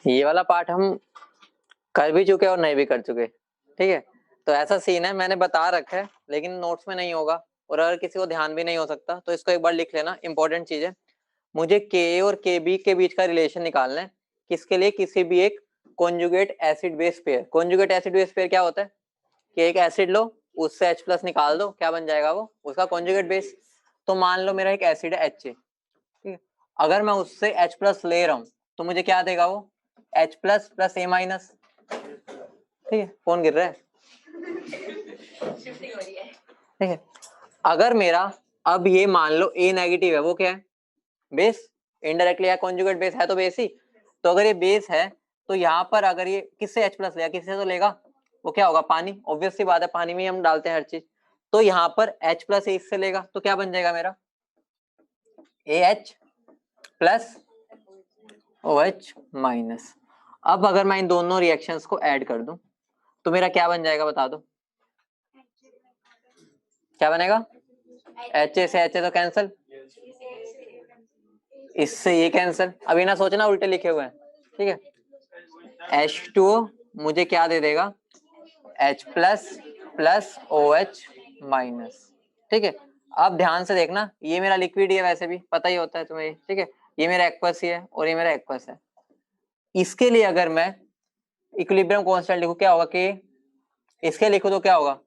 ये वाला पार्ट हम कर भी चुके और नहीं भी कर चुके, ठीक है। तो ऐसा सीन है, मैंने बता रखा है लेकिन नोट्स में नहीं होगा, और अगर किसी को ध्यान भी नहीं हो सकता तो इसको एक बार लिख लेना, इंपॉर्टेंट चीज है। मुझे के और के बी के बीच का रिलेशन निकालना है, किसके लिए, किसी भी एक conjugate acid base pair. Conjugate acid base pair क्या होता है कि एक एसिड लो, उससे H प्लस निकाल दो, क्या बन जाएगा वो, उसका कॉन्जुगेट बेस। तो मान लो मेरा एक एसिड है HA, ठीक है। अगर मैं उससे H प्लस ले रहा हूं तो मुझे क्या देगा वो, H plus plus A minus, ठीक है। कौन गिर रहा है, ठीक है। अगर मेरा अब ये मान लो A नेगेटिव है, वो क्या है, बेस, इनडायरेक्टली या कॉन्जुगेट बेस है तो बेस ही। तो अगर ये बेस है तो यहाँ पर अगर ये किससे H प्लस लेगा, किससे तो लेगा, वो क्या होगा, पानी, ऑब्वियस सी बात है, पानी में ही हम डालते हैं हर चीज। तो यहाँ पर H प्लस इससे लेगा तो क्या बन जाएगा मेरा, AH प्लस OH माइनस। अब अगर मैं इन दोनों रिएक्शंस को ऐड कर दूं तो मेरा क्या बन जाएगा, बता दो क्या बनेगा, HA से HA तो कैंसिल, इससे ये कैंसिल, अभी ना सोचना उल्टे लिखे हुए हैं, ठीक है। H2O मुझे क्या दे देगा, H plus plus OH minus, ठीक है। अब ध्यान से देखना, ये मेरा लिक्विड ही है, वैसे भी पता ही होता है तुम्हें, ठीक है। ये मेरा एक्वस ही है और ये मेरा एक्वस है। इसके लिए अगर मैं इक्विलिब्रियम कांस्टेंट लिखूं क्या होगा, कि इसके लिखो तो क्या होगा,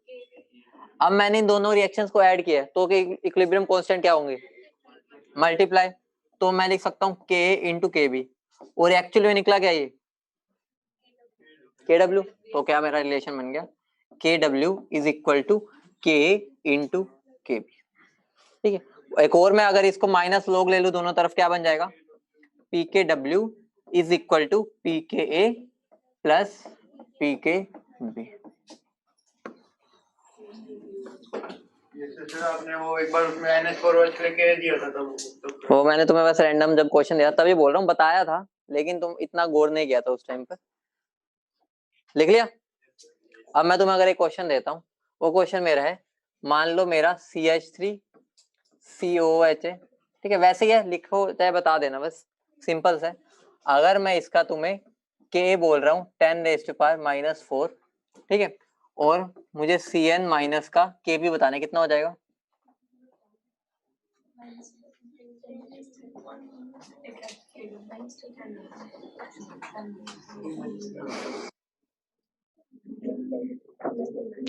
अब मैंने इन दोनों रिएक्शंस को ऐड किया तो इक्विलिब्रियम कांस्टेंट क्या होंगे, मल्टीप्लाई। तो मैं लिख सकता हूँ K इंटू के बी, और एक्चुअली में निकला क्या ये KW। तो क्या मेरा रिलेशन बन गया, KW is equal to K into K B, ठीक है। एक और मैं अगर इसको माइनस लॉग ले लूं दोनों तरफ, क्या बन जाएगा, PKW is equal to PKA plus PKB। आपने वो एक बार उसमें NH4OH लेके दिया था तब वो मैंने तुम्हें बस रैंडम जब क्वेश्चन दिया तभी बोल रहा हूँ, बताया था लेकिन तुम इतना गौर नहीं किया था उस टाइम पर। लिख लिया। अब मैं तुम्हें अगर एक क्वेश्चन देता हूँ, वो क्वेश्चन मेरा है, मान लो मेरा CH3COOH है, ठीक है। वैसे ही है, लिखो चाहे बता देना, बस सिंपल है। अगर मैं इसका तुम्हें K बोल रहा हूँ 10⁻⁻⁴, ठीक है, और मुझे Cn माइनस का K भी बताना है, कितना हो जाएगा,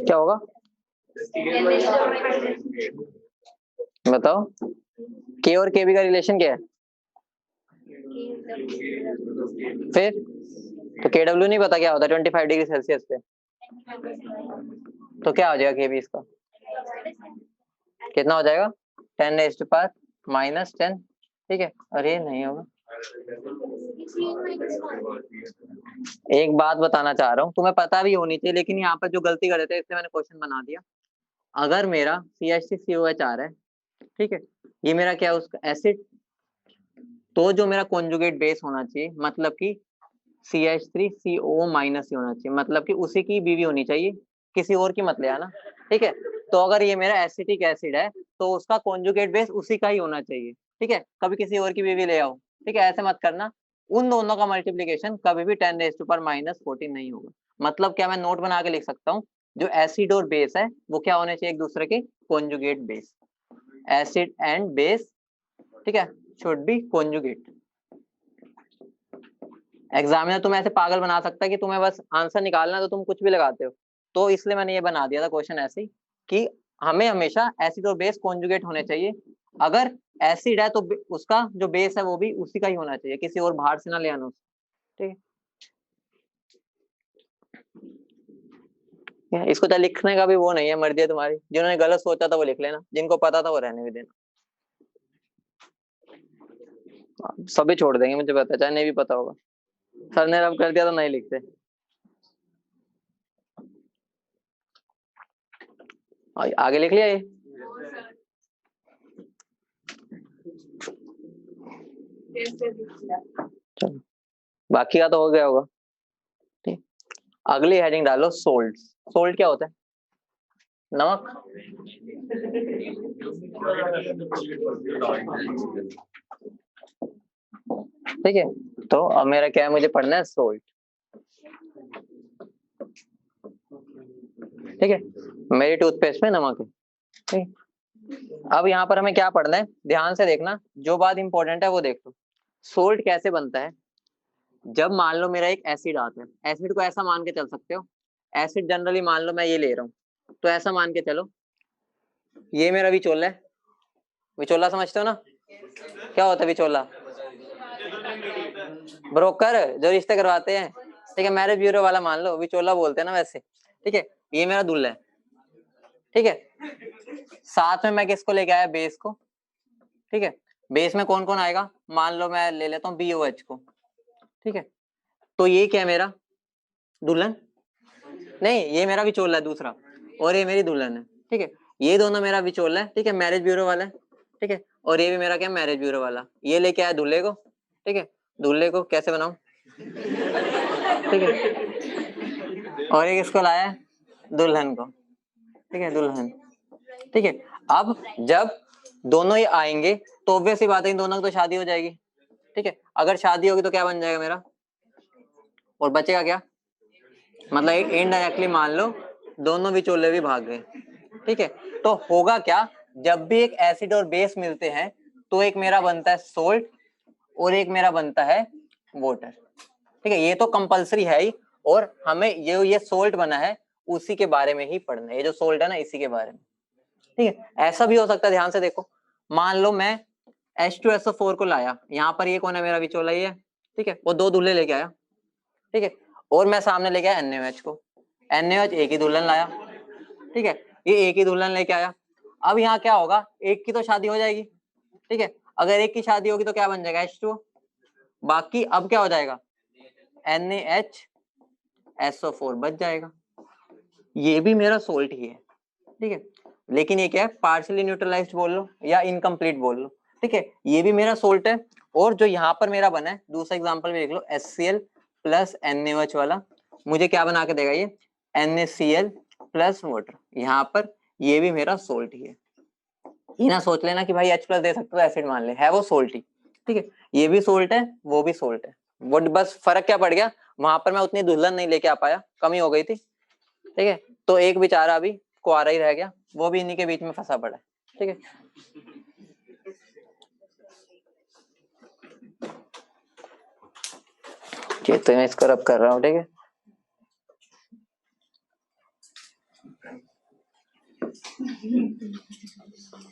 क्या होगा बताओ, K और KB का रिलेशन क्या है, फिर तो KW नहीं पता क्या होता है 25 डिग्री सेल्सियस पे, तो क्या हो जाएगा KB इसका, कितना हो जाएगा 10⁻⁻10, ठीक है। अरे नहीं होगा, एक बात बताना चाह रहा हूँ, तुम्हें पता भी होनी चाहिए, लेकिन यहाँ पर जो गलती कर देते हैं इसलिए मैंने क्वेश्चन बना दिया। अगर मेरा CH3COH आ रहा है, ठीक है, ये मेरा क्या है उसका एसिड, तो जो मेरा कॉन्जुगेट बेस होना चाहिए, मतलब कि CH3CO माइनस ही होना चाहिए, मतलब कि उसी की बीवी होनी चाहिए, किसी और की मत ले आना, ठीक है। तो अगर ये मेरा एसिटिक एसिड है तो उसका कॉन्जुगेट बेस उसी का ही होना चाहिए, ठीक है। कभी किसी और की बीवी ले आओ, ठीक है, ऐसे मत करना। उन दोनों का मल्टीप्लीकेशन कभी भी 10⁻⁻14 नहीं होगा। मतलब क्या, मैं नोट बना के लिख सकता हूँ, जो एसिड और बेस है वो क्या होने चाहिए, एक दूसरे के conjugate base, acid and base, ठीक है, शुड बी कॉन्जुगेट। एग्जामिनर तुम्हें ऐसे पागल बना सकता है कि तुम्हें बस आंसर निकालना तो तुम कुछ भी लगाते हो, तो इसलिए मैंने ये बना दिया था क्वेश्चन ऐसे ही कि हमें हमेशा एसिड और बेस कॉन्जुगेट होने चाहिए। अगर एसिड है तो उसका जो बेस है वो भी उसी का ही होना चाहिए, किसी और बाहर से ना ले आना, ठीक है। इसको तो लिखने का भी वो नहीं है, मर्जी है तुम्हारी, जिन्होंने गलत सोचा था वो लिख लेना, जिनको पता था वो रहने भी देना, सभी छोड़ देंगे, मुझे पता है, चाहे नहीं भी पता होगा। सर ने रब कर दिया तो नहीं लिखते। आगे लिख लिया ये, चलो बाकी का तो हो गया होगा, ठीक। अगली हेडिंग डालो सोल्ट। सोल्ट क्या होता है, नमक, ठीक है। तो अब मेरा क्या है, मुझे पढ़ना है सोल्ट। ठीक है, मेरी टूथपेस्ट में नमक है। ठीक, अब यहाँ पर हमें क्या पढ़ना है, ध्यान से देखना, जो बात इंपॉर्टेंट है वो देख लो। सोल्ट कैसे बनता है, जब मान लो मेरा एक एसिड आता है, एसिड को ऐसा मान के चल सकते हो, एसिड जनरली मान लो मैं ये ले रहा हूँ, तो ऐसा मान के चलो ये मेरा विचोला है। विचोला समझते हो ना, क्या होता है विचोला? ब्रोकर जो रिश्ते करवाते हैं। ठीक है, मैरिज ब्यूरो वाला मान लो, विचोला बोलते हैं ना वैसे। ठीक है, ये मेरा दूल्हा है। ठीक है, साथ में मैं किसको लेके आया, बेस को। ठीक है, बेस में कौन कौन आएगा, मान लो मैं ले लेता हूँ BOH को। ठीक है, तो ये क्या है, मेरा दुल्हन नहीं, ये मेरा विचोला है दूसरा, और ये मेरी दुल्हन है। ठीक है, ये दोनों मेरा विचोला है। ठीक है, मैरिज ब्यूरो वाला है। ठीक है, और ये भी मेरा क्या, मैरिज ब्यूरो वाला। ये लेके आया दूल्हे को। ठीक है, दूल्हे को कैसे बनाऊं? ठीक है, और ये किसको लाया है, दुल्हन को। ठीक है, दुल्हन। ठीक है, अब जब दोनों ही आएंगे तो ऑब्वियस सी बात है इन दोनों की तो शादी हो जाएगी। ठीक है, अगर शादी होगी तो क्या बन जाएगा मेरा, और बचेगा क्या, मतलब इनडायरेक्टली मान लो दोनों विचोले भी भाग गए। ठीक है, तो होगा क्या, जब भी एक एसिड और बेस मिलते हैं तो एक मेरा बनता है सोल्ट और एक मेरा बनता है वाटर। ठीक है, ये तो कंपलसरी है ही, और हमें ये सोल्ट बना है उसी के बारे में ही पढ़ना है, ये जो सोल्ट है ना इसी के बारे में। ठीक है, ऐसा भी हो सकता है, ध्यान से देखो, मान लो मैं H2SO4 को लाया, यहाँ पर ये कौन है, मेरा विचोला ही है। ठीक है, वो दो दूल्हे लेके आया। ठीक है, और मैं सामने लेके आया NaOH को, NaOH एक ही दुल्हन लाया। ठीक है, ये एक ही दुल्हन लेके आया। अब यहाँ क्या होगा, एक की तो शादी हो जाएगी। ठीक है, अगर एक की शादी होगी तो क्या बन जाएगा, H2O। बाकी अब क्या हो जाएगा, NaHSO4 बच जाएगा। ये भी मेरा सोल्ट ही है। ठीक है, लेकिन ये क्या है, पार्शियली न्यूट्रलाइज्ड बोल लो या इनकम्प्लीट बोल लो। ठीक है, ये भी मेरा सोल्ट है। और जो यहाँ पर मेरा बना है, दूसरा एग्जांपल भी देख लो, HCl प्लस NaOH वाला, मुझे क्या बना के देगा ये, NaCl प्लस वाटर। यहाँ पर ये भी मेरा सोल्ट ही है। ये ना सोच लेना कि भाई H प्लस दे सकते हो एसिड मान ले, है वो सोल्ट ही। ठीक है, ये भी सोल्ट है, वो भी सोल्ट है। वो बस फर्क क्या पड़ गया, वहां पर मैं उतनी दुल्हन नहीं लेके आ पाया, कमी हो गई थी। ठीक है, तो एक बेचारा अभी कुआरा ही रह गया, वो भी इन्हीं के बीच में फंसा पड़ा है। ठीक है, तो मैं इसको रब कर रहा हूँ। ठीक है,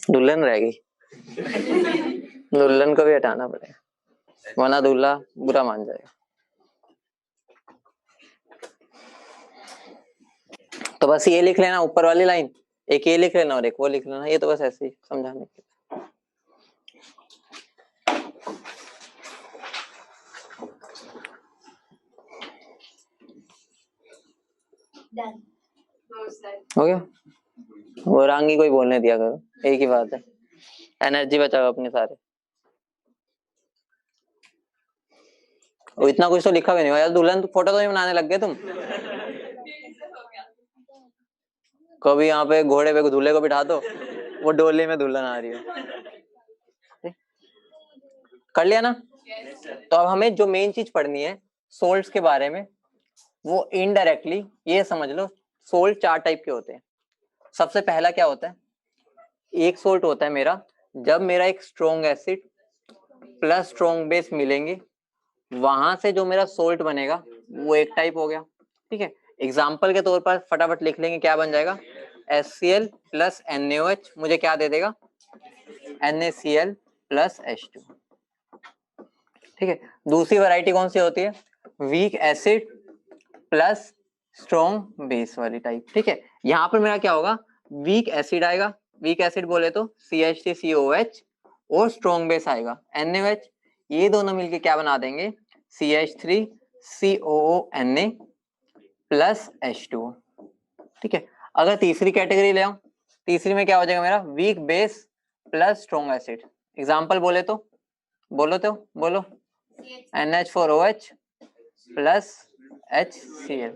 दुल्हन रह गई, दुल्हन को भी हटाना पड़ेगा, वरना दूल्हा बुरा मान जाएगा। तो बस ये लिख लेना ऊपर वाली लाइन, एक ये लिख लेना और एक वो लिख लेना, ये तो बस ऐसे ही समझाने के। हो गया, वो रांगी कोई बोलने दिया करो, एक ही बात है, एनर्जी बचाओ अपने सारे। और इतना कुछ तो लिखा भी नहीं हो यार, दुल्हन फोटो तो नहीं बनाने लग गए तुम। कभी यहाँ पे घोड़े पे दूल्हे को बिठा दो, वो डोली में दुल्हन आ रही है। कर लिया ना? तो अब हमें जो मेन चीज पढ़नी है सोल्ट्स के बारे में, वो इनडायरेक्टली ये समझ लो, सोल्ट चार टाइप के होते हैं। सबसे पहला क्या होता है, एक सोल्ट होता है मेरा जब मेरा एक strong acid plus strong base मिलेंगे, वहां से जो मेरा सोल्ट बनेगा वो एक टाइप हो गया। ठीक है, एग्जाम्पल के तौर पर फटाफट लिख लेंगे, क्या बन जाएगा, HCl प्लस NaOH मुझे क्या दे देगा, NaCl प्लस H2। ठीक है, दूसरी वैरायटी कौन सी होती है, weak acid plus strong base वाली टाइप। ठीक है, यहाँ पर मेरा क्या होगा, वीक एसिड आएगा, वीक एसिड बोले तो CH3COH, और स्ट्रॉन्ग बेस आएगा NaOH, ये दोनों मिलके क्या बना देंगे, CH3COONa प्लस H2O। ठीक है, अगर तीसरी कैटेगरी ले आऊं, तीसरी में क्या हो जाएगा मेरा, weak base plus strong acid. Example बोले तो बोलो NH4OH प्लस HCl।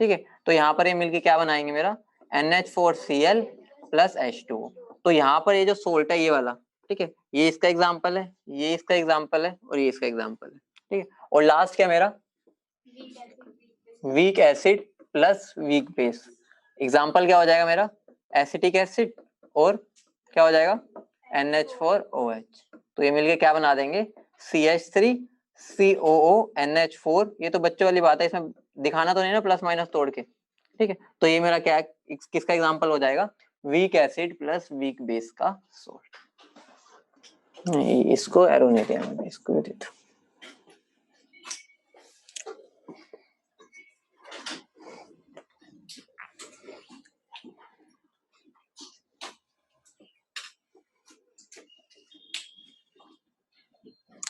ठीक है, तो यहाँ पर ये मिलके क्या बनाएंगे मेरा, NH4Cl प्लस H2O। तो यहाँ पर ये जो सोल्ट है ये वाला, ठीक है, ये इसका एग्जाम्पल है, ये इसका एग्जाम्पल है, और ये इसका एग्जाम्पल है। ठीक है, और लास्ट क्या मेरा weak acid plus weak base. Example क्या हो जाएगा मेरा एसिटिक एसिड और क्या हो जाएगा NH4OH। तो ये मिलके क्या बना देंगे CH3COO NH4। ये तो बच्चों वाली बात है, इसमें दिखाना तो नहीं ना प्लस माइनस तोड़ के। ठीक है, तो ये मेरा क्या किसका एग्जाम्पल हो जाएगा weak acid plus weak base का सॉल्ट। इसको एरो नहीं दिया मैंने, इसको भी दे दो।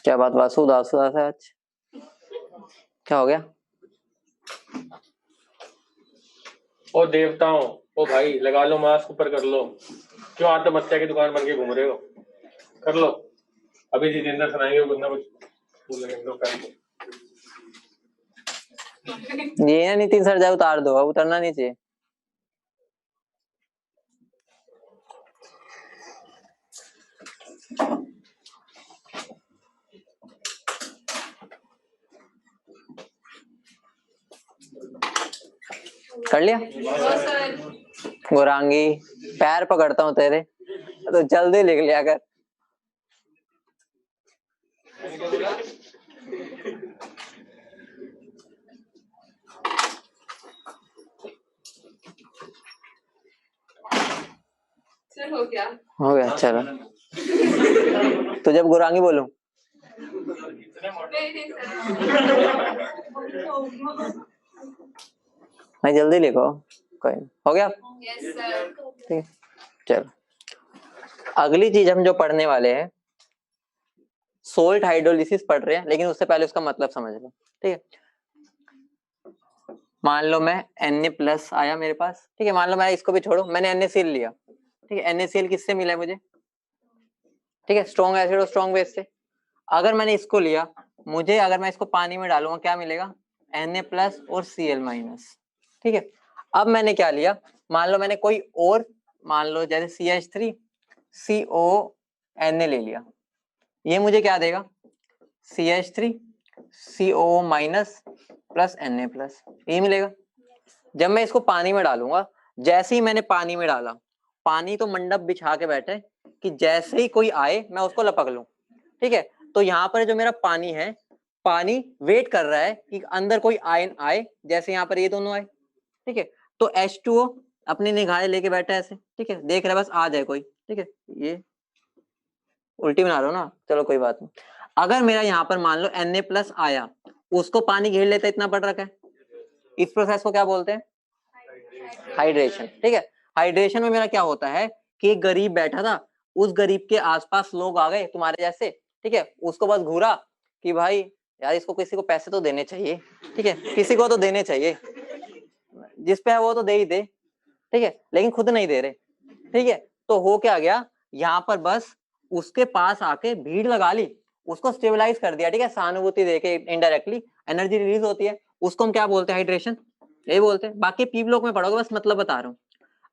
क्या बात वासु उदास उदास है आज, क्या हो गया? ओ देवताओं, ओ भाई लगा लो मास्क, ऊपर कर लो। क्यों आत्महत्या की दुकान बन के घूम रहे हो? कर लो, अभी जितेंद्र सुनाएंगे कुछ ना कुछ। ये ना नितिन सर जाए उतार दो, अब उतरना नहीं चाहिए। कर लिया गोरांगी, पैर पकड़ता हूँ तेरे, तो जल्दी लिख लिया कर। हो गया चलो। तो जब गोरांगी बोलूं नहीं, जल्दी लिखो, कोई हो गया। ठीक है, चलो अगली चीज हम जो पढ़ने वाले हैं सोल्ट हाइड्रोलिसिस पढ़ रहे हैं, लेकिन उससे पहले उसका मतलब समझ लो। ठीक है, मान लो मैं Na+ आया मेरे पास। ठीक है, मान लो मैं इसको भी छोड़ो, मैंने NaCl लिया। ठीक है, NaCl किससे मिला है मुझे? ठीक है, स्ट्रॉन्ग एसिड और स्ट्रॉन्ग बेस से। अगर मैंने इसको लिया, मुझे अगर मैं इसको पानी में डालूंगा क्या मिलेगा Na+ और Cl-। ठीक है, अब मैंने क्या लिया, मान लो मैंने कोई और, मान लो जैसे CH3COO ले लिया, ये मुझे क्या देगा CH3COO- प्लस Na+, ये मिलेगा। जब मैं इसको पानी में डालूंगा, जैसे ही मैंने पानी में डाला, पानी तो मंडप बिछा के बैठे कि जैसे ही कोई आए मैं उसको लपक लूं। ठीक है, तो यहाँ पर जो मेरा पानी है, पानी वेट कर रहा है कि अंदर कोई आयन आए, जैसे यहाँ पर ये दोनों आए। ठीक है, तो H2O अपनी निगाहें लेके बैठा है ऐसे। ठीक है, देख रहा है बस आ जाए कोई। ठीक है, ये उल्टी बना रहा हूं ना, चलो कोई बात नहीं। अगर मेरा यहाँ पर मान लो Na+ आया, उसको पानी घेर लेता, इतना पड़ रखा है, इस प्रोसेस को क्या बोलते हैं हाइड्रेशन। ठीक है, हाइड्रेशन में मेरा क्या होता है कि एक गरीब बैठा था, उस गरीब के आसपास लोग आ गए तुम्हारे जैसे। ठीक है, उसको बस घूरा कि भाई यार इसको किसी को पैसे तो देने चाहिए। ठीक है, किसी को तो देने चाहिए, जिस पे है वो तो दे ही दे। ठीक है, लेकिन खुद नहीं दे रहे। ठीक है, तो हो क्या गया, यहाँ पर बस उसके पास आके भीड़ लगा ली, उसको स्टेबलाइज कर दिया। ठीक है, सहानुभूति देके इनडायरेक्टली एनर्जी रिलीज होती है, उसको हम क्या बोलते हैं हाइड्रेशन, यही बोलते हैं। बाकी पीप लोग में पढ़ोगे, बस मतलब बता रहा हूँ।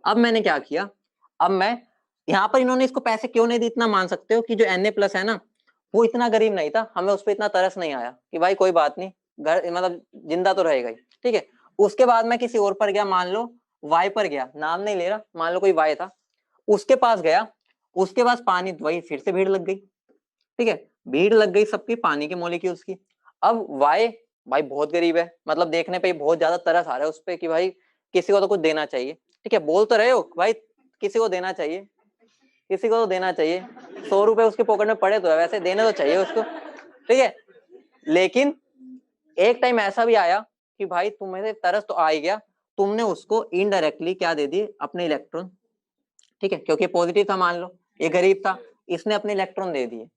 अब मैंने क्या किया, अब मैं यहाँ पर इन्होंने इसको पैसे क्यों नहीं दी, इतना मान सकते हो कि जो Na+ है ना, वो इतना गरीब नहीं था, हमें उस पर इतना तरस नहीं आया कि भाई कोई बात नहीं, घर मतलब जिंदा तो रहेगा ही। ठीक है, उसके बाद मैं किसी और पर गया, मान लो Y पर गया, नाम नहीं ले रहा, मान लो कोई Y था, उसके पास गया, उसके पास पानी, वही फिर से भीड़ लग गई। ठीक है, भीड़ लग गई सबकी पानी के मॉलिक्यूल्स की। अब Y भाई बहुत गरीब है, मतलब देखने पे बहुत ज्यादा तरस आ रहा है उस पर कि भाई किसी को तो कुछ देना चाहिए। ठीक है, बोल तो रहे हो भाई किसी को देना चाहिए, किसी को तो देना चाहिए, 100 रुपए उसके पॉकेट में पड़े तो है, वैसे देने तो चाहिए उसको। ठीक है, लेकिन एक टाइम ऐसा भी आया कि भाई तुम्हें तरस तो आ ही गया, तुमने उसको इनडायरेक्टली क्या दे दिए अपने इलेक्ट्रॉन। ठीक है, क्योंकि पॉजिटिव था, मान लो ये गरीब था, इसने अपने इलेक्ट्रॉन दे दिए।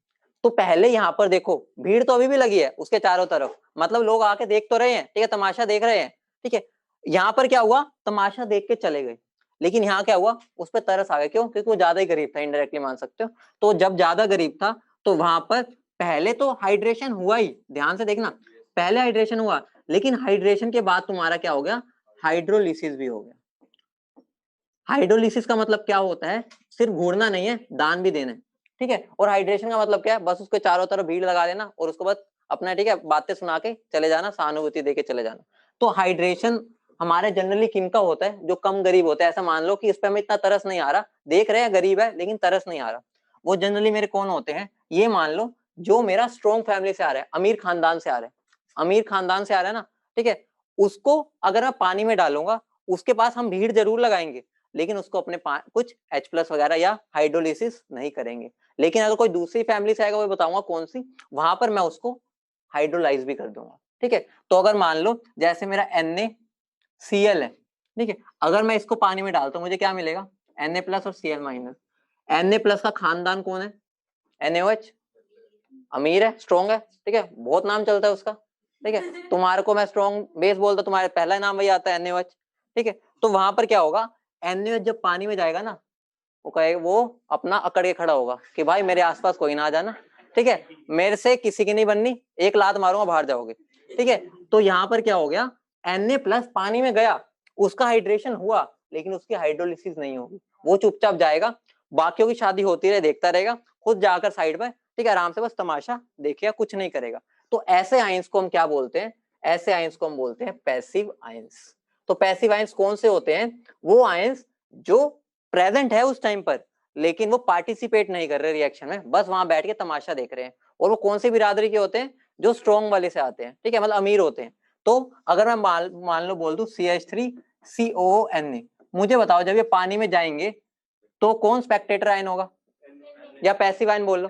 तो पहले यहाँ पर देखो भीड़ तो अभी भी लगी है उसके चारों तरफ, मतलब लोग आके देख तो रहे हैं। ठीक है, तमाशा देख रहे हैं। ठीक है, यहाँ पर क्या हुआ, तमाशा देख के चले गए, लेकिन यहाँ क्या हुआ, उस पर तरस आ गया। क्यों? क्योंकि वो ज्यादा ही गरीब था, इनडायरेक्टली मान सकते हो। तो जब ज्यादा गरीब था तो वहां पर पहले तो हाइड्रेशन हुआ ही, ध्यान से देखना, पहले हाइड्रेशन हुआ, लेकिन हाइड्रेशन के बाद तुम्हारा क्या हो गया, हाइड्रोलिसिस भी हो गया। हाइड्रोलिसिस का मतलब क्या होता है, सिर्फ घूरना नहीं है, दान भी देना है। ठीक है, और हाइड्रेशन का मतलब क्या है, बस उसके चारों तरफ भीड़ लगा देना और उसको बस अपना, ठीक है, बातें सुना के चले जाना, सहानुभूति दे के चले जाना। तो हाइड्रेशन हमारे जनरली किनका होता है, जो कम गरीब होता है। ऐसा मान लो कि इस पे हमें इतना तरस नहीं आ रहा, देख रहे हैं गरीब है लेकिन तरस नहीं आ रहा। वो जनरली मेरे कौन होते हैं, ये मान लो जो मेरा स्ट्रॉन्ग फैमिली से आ रहा है, अमीर खानदान से आ रहा है, अमीर खानदान से आ रहा है ना, ठीक है, उसको अगर मैं पानी में डालूंगा, उसके पास हम भीड़ जरूर लगाएंगे, लेकिन उसको अपने कुछ H+ वगैरह या हाइड्रोलिसिस नहीं करेंगे। लेकिन अगर कोई दूसरी फैमिली से आएगा, वो बताऊंगा कौन सी, वहां पर मैं उसको हाइड्रोलाइज भी कर दूंगा, ठीक है। तो अगर मान लो जैसे मेरा NaCl है, ठीक है, अगर मैं इसको पानी में डालता हूं, मुझे क्या मिलेगा, Na+ और Cl-। Na+ का खानदान कौन है, NaOH, अमीर है, स्ट्रॉन्ग है, ठीक है, बहुत नाम चलता है उसका, ठीक है। तुम्हारे को मैं स्ट्रॉन्ग बेस बोलता, तुम्हारे पहला नाम वही आता है NaOH, ठीक है। तो वहां पर क्या होगा, NaOH जब पानी में जाएगा ना, वो कहेगा, वो अपना अकड़ के खड़ा होगा कि भाई मेरे आसपास कोई ना आ जाना, ठीक है, मेरे से किसी की नहीं बननी, एक लात मारूंगा बाहर जाओगे, ठीक है। तो यहाँ पर क्या हो गया, Na+ पानी में गया, उसका हाइड्रेशन हुआ, लेकिन उसकी हाइड्रोलिसिस नहीं होगी, वो चुपचाप जाएगा, बाकियों की शादी होती रहे, देखता रहेगा, खुद जाकर साइड में, ठीक है, आराम से बस तमाशा देखेगा, कुछ नहीं करेगा। तो ऐसे आयंस को हम क्या बोलते हैं, ऐसे आयंस को हम बोलते हैं पैसिव आयंस। तो पैसिव आयंस कौन से होते हैं, वो आयंस जो प्रेजेंट है उस टाइम पर, लेकिन वो पार्टिसिपेट नहीं कर रहे रिएक्शन में, बस वहां बैठ के तमाशा देख रहे हैं। और वो कौन सी बिरादरी के होते हैं, जो स्ट्रॉन्ग वाले से आते हैं, ठीक है, मतलब अमीर होते हैं। तो अगर मैं मान लो बोल दूं CH3COONA, मुझे बताओ जब ये पानी में जाएंगे तो कौन स्पेक्टेटर आयन होगा, या पैसिव आयन बोल लो,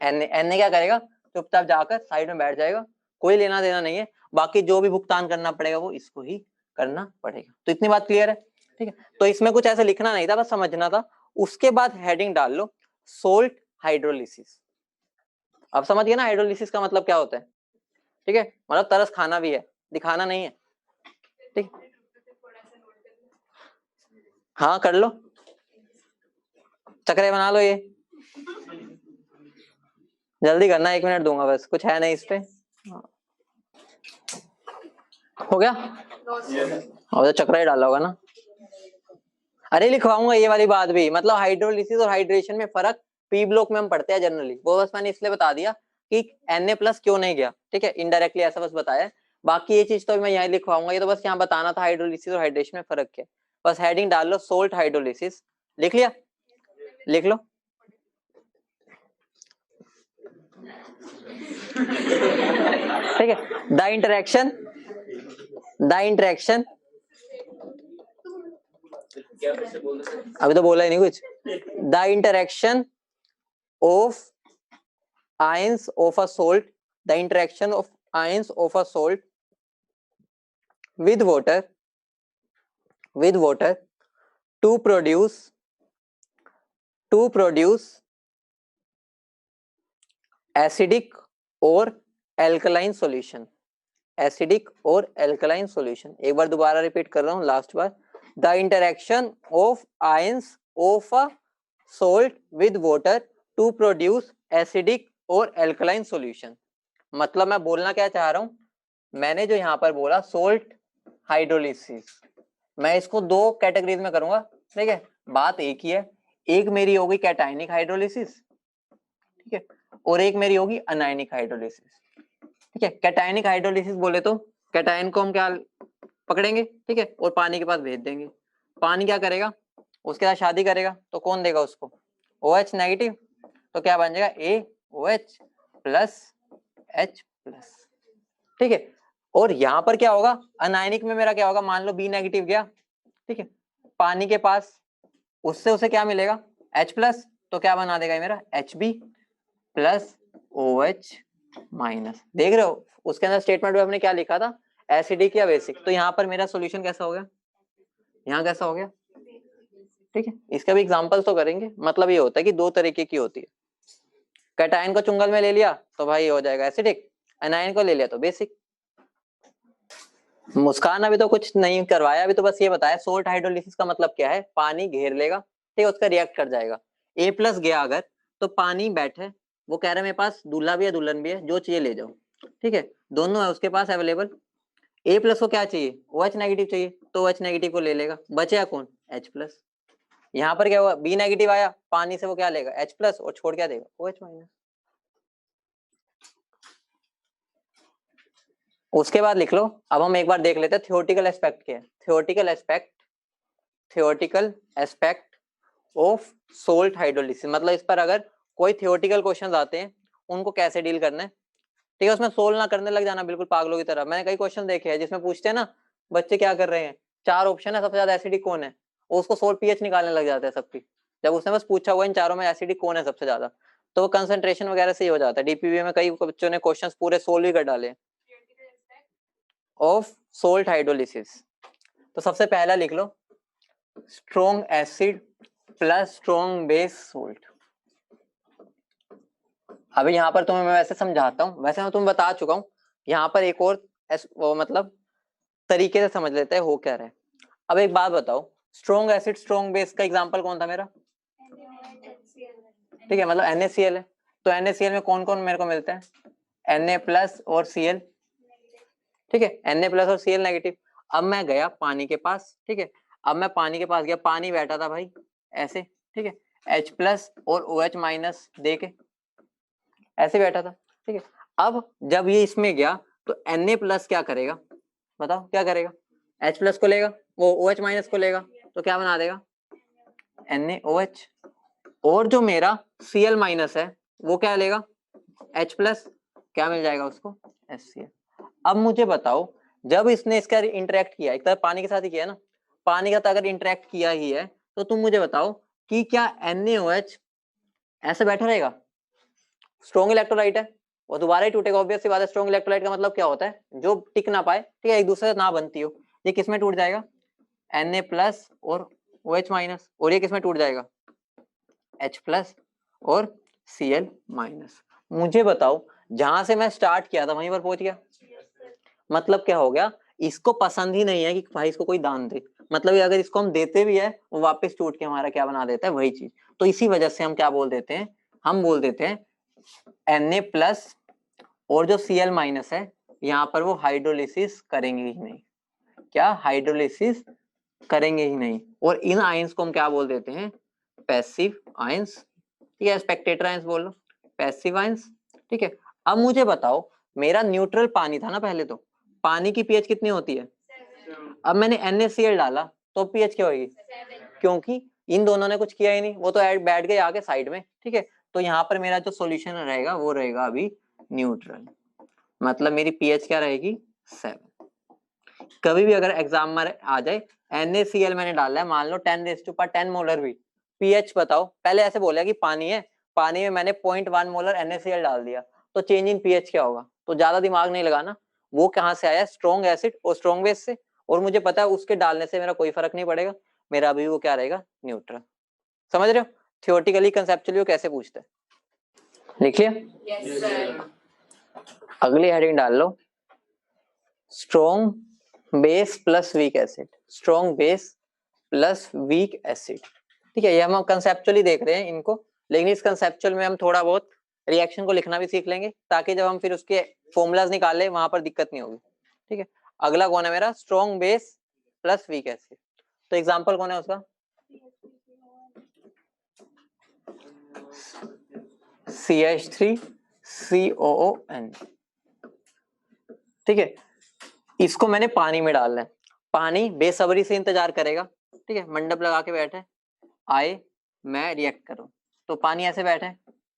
Na क्या करेगा, चुपचाप जाकर साइड में बैठ जाएगा, कोई लेना देना नहीं है, बाकी जो भी भुगतान करना पड़ेगा वो इसको ही करना पड़ेगा। तो इतनी बात क्लियर है, ठीक है। तो इसमें कुछ ऐसा लिखना नहीं था, बस समझना था। उसके बाद हेडिंग डाल लो सोल्ट हाइड्रोलिसिस। अब समझ गए ना हाइड्रोलिसिस का मतलब क्या होता है, ठीक है, मतलब तरस खाना भी है, दिखाना नहीं है, ठीक। हाँ कर लो, चक्रे बना लो, ये जल्दी करना, 1 मिनट दूंगा बस, कुछ है नहीं इस पे। हो गया, और तो चक्रा ही डाला होगा ना। अरे लिखवाऊंगा ये वाली बात भी, मतलब हाइड्रोलिसिस और हाइड्रेशन में फर्क पी ब्लॉक में हम पढ़ते हैं जनरली, वो बस मैंने इसलिए बता दिया कि Na+ क्यों नहीं गया, ठीक है, इनडायरेक्टली ऐसा बस बताया। बाकी ये चीज तो मैं यहाँ लिखवाऊंगा, ये तो बस यहाँ बताना था हाइड्रोलिसिस और हाइड्रेशन में फर्क क्या है। बस हेडिंग डाल लो सोल्ट हाइड्रोलिसिस, लिख लिया, लिख लो। ठीक है, द इंटरेक्शन अभी तो बोला ही नहीं कुछ। The interaction of ions of a salt, the interaction of ions of a salt with water to produce acidic or alkaline solution, acidic और एल्कलाइन सॉल्यूशन। एक बार दोबारा रिपीट कर रहा हूं, लास्ट बार। The interaction of ions of a salt with water to produce acidic और alkaline solution. मतलब मैं बोलना क्या चाह रहा हूं, मैंने जो यहाँ पर बोला सोल्ट हाइड्रोलिसिस, मैं इसको 2 कैटेगरीज में करूंगा, ठीक है, बात एक ही है। एक मेरी होगी कैटायनिक हाइड्रोलिसिस, ठीक है, और एक मेरी होगी अनायनिक हाइड्रोलिसिस, ठीक है। कैटायनिक हाइड्रोलिसिस बोले तो कैटायन को हम क्या पकड़ेंगे, ठीक है, और पानी के पास भेज देंगे, पानी क्या करेगा, उसके साथ शादी करेगा, तो कौन देगा उसको, OH नेगेटिव, तो क्या बन जाएगा AOH प्लस H प्लस, ठीक है। और यहाँ पर क्या होगा, अनायनिक में मेरा क्या होगा, मान लो B नेगेटिव गया, ठीक है, पानी के पास, उससे उसे क्या मिलेगा H प्लस, तो क्या बना देगा मेरा HB प्लस OH माइनस। देख रहे हो उसके अंदर स्टेटमेंट में हमने क्या लिखा था, एसिडिक या बेसिक। तो यहाँ पर मेरा सॉल्यूशन कैसा हो गया, यहाँ कैसा हो गया, ठीक है। इसका भी एग्जांपल तो करेंगे। मतलब ये होता है कि 2 तरीके की होती है, कैटायन को चुंगल में ले लिया तो भाई हो जाएगा एसिडिक, एनायन को ले लिया तो बेसिक। मुस्कान अभी तो कुछ नहीं करवाया, अभी तो बस ये बताया सोल्ट हाइड्रोलिसिस का मतलब क्या है, पानी घेर लेगा, ठीक है, उसका रिएक्ट कर जाएगा। A+ गया अगर, तो पानी बैठे, वो कह रहा है मेरे पास दूल्हा भी है दुल्हन भी है, जो चाहिए ले जाओ, ठीक है, दोनों है उसके पास अवेलेबल। A+ को क्या चाहिए, OH नेगेटिव चाहिए, तो OH नेगेटिव को ले लेगा, बचेगा कौन H+। यहाँ पर क्या हुआ, B नेगेटिव आया, पानी से वो क्या लेगा H+ और छोड़ क्या देगा OH माइनस। उसके बाद लिख लो। अब हम एक बार देख लेते हैं थियोरेटिकल एस्पेक्ट क्या है। Theoretical aspect of salt hydrolysis, मतलब इस पर अगर कोई थियोरेटिकल क्वेश्चंस आते हैं उनको कैसे डील करना है, ठीक है। उसमें सोल्व ना करने लग जाना बिल्कुल पागलों की तरह। मैंने कई क्वेश्चन देखे हैं जिसमें पूछते हैं ना बच्चे क्या कर रहे हैं, 4 ऑप्शन है, सबसे ज्यादा एसिडिक कौन है, और उसको सोल्व पीएच निकालने लग जाते हैं सबकी, जब उसने बस पूछा हुआ इन चारों में एसिडिक कौन है सबसे ज्यादा। तो वो कंसंट्रेशन वगैरह से ही हो जाता है। डीपीवी में कई बच्चों ने क्वेश्चंस पूरे सोल्व ही कर डाले ऑफ सोल्ट हाइड्रोलिसिस। तो सबसे पहला लिख लो, strong acid plus strong base salt. अभी यहाँ पर तुम्हें मैं वैसे समझाता हूँ, वैसे मैं तुम्हें बता चुका हूँ। यहाँ पर एक और वो मतलब तरीके से समझ लेते हैं हो क्या रहा है। अब एक बात बताओ, स्ट्रॉन्ग एसिड स्ट्रॉन्ग बेस का एग्जांपल कौन था मेरा, ठीक है, मतलब NaCl है। तो NaCl में कौन कौन मेरे को मिलता है, Na प्लस और Cl, ठीक है, Na प्लस और Cl नेगेटिव। अब मैं गया पानी के पास, ठीक है, अब मैं पानी के पास गया, पानी बैठा था भाई ऐसे, ठीक है, H प्लस और OH माइनस दे के ऐसे बैठा था, ठीक है। अब जब ये इसमें गया तो Na प्लस क्या करेगा, बताओ क्या करेगा, H प्लस को लेगा, वो OH माइनस को लेगा, तो क्या बना देगा NaOH। और जो मेरा Cl माइनस है वो क्या लेगा H प्लस, क्या मिल जाएगा उसको HCl। अब मुझे बताओ, जब इसने इसका इंटरेक्ट किया, एक तरह पानी के साथ ही किया ना, पानी के साथ अगर इंटरेक्ट किया ही है तो तुम मुझे बताओ कि क्या NaOH ऐसे बैठा रहेगा, स्ट्रॉन्ग इलेक्ट्रोलाइट है, वो दोबारा ही टूटेगा। ऑब्वियस सी बात है, स्ट्रॉन्ग इलेक्ट्रोलाइट का मतलब क्या होता है, जो टिक ना पाए, ठीक है, एक दूसरे से ना बनती हो। ये किसमें टूट जाएगा Na प्लस और OH माइनस, और ये किसमें टूट जाएगा H प्लस और Cl माइनस। मुझे बताओ, जहां से मैं स्टार्ट किया था वहीं पर पहुंच गया, मतलब क्या हो गया, इसको पसंद ही नहीं है कि भाई इसको कोई दान दे, मतलब ये अगर इसको हम देते भी है वो वापस टूट के हमारा क्या बना देता है, वही चीज। तो इसी वजह से हम क्या बोल देते हैं, हम बोल देते हैं Na प्लस और जो Cl माइनस है यहाँ पर वो हाइड्रोलिसिस करेंगे ही नहीं, क्या हाइड्रोलिसिस करेंगे ही नहीं। और इन आयंस को हम क्या बोल देते हैं, पैसिव आयंस, ठीक है, स्पेक्टेटर आयंस बोल लो, पैसिव आयंस, ठीक है। अब मुझे बताओ, मेरा न्यूट्रल पानी था ना पहले, तो पानी की पीएच कितनी होती है, अब मैंने NaCl डाला तो पीएच क्या होगी, क्योंकि इन दोनों ने कुछ किया ही नहीं, वो तो बैठ गए आगे साइड में, ठीक है। तो यहाँ पर मेरा जो सॉल्यूशन रहेगा वो रहेगा अभी न्यूट्रल, मतलब मेरी पीएच क्या रहेगी 7। कभी भी अगर एग्जाम में आ जाए NaCl मैंने डाला है, मान लो 10⁻10 मोलर भी, पीएच बताओ, पहले ऐसे बोला कि पानी है, पानी में मैंने 0.1 मोलर NaCl डाल दिया, तो चेंज इन पीएच क्या होगा। तो ज्यादा दिमाग नहीं लगाना, वो कहाँ से आया, स्ट्रॉन्ग एसिड और स्ट्रॉन्ग बेस से, और मुझे पता है उसके डालने से मेरा कोई फर्क नहीं पड़ेगा, मेरा अभी वो क्या रहेगा न्यूट्रल। समझ रहे हो, थियोरेटिकली कंसेप्चुअली वो कैसे पूछते हैं, लिख लिया। अगली हेडिंग डाल लो, strong base plus weak acid, strong base plus weak acid, ठीक है। ये हम कंसेप्चुअली देख रहे हैं इनको, लेकिन इस कंसेप्चुअल में हम थोड़ा बहुत रिएक्शन को लिखना भी सीख लेंगे, ताकि जब हम फिर उसके फॉर्मूलाज निकाले वहां पर दिक्कत नहीं होगी, ठीक है। अगला कौन है मेरा, strong base plus weak acid, तो एग्जाम्पल कौन है उसका, CH3COON, ठीक है। इसको मैंने पानी में डालना है, पानी बेसब्री से इंतजार करेगा, ठीक है, मंडप लगा के बैठे आए मैं रिएक्ट करूं, तो पानी ऐसे बैठे,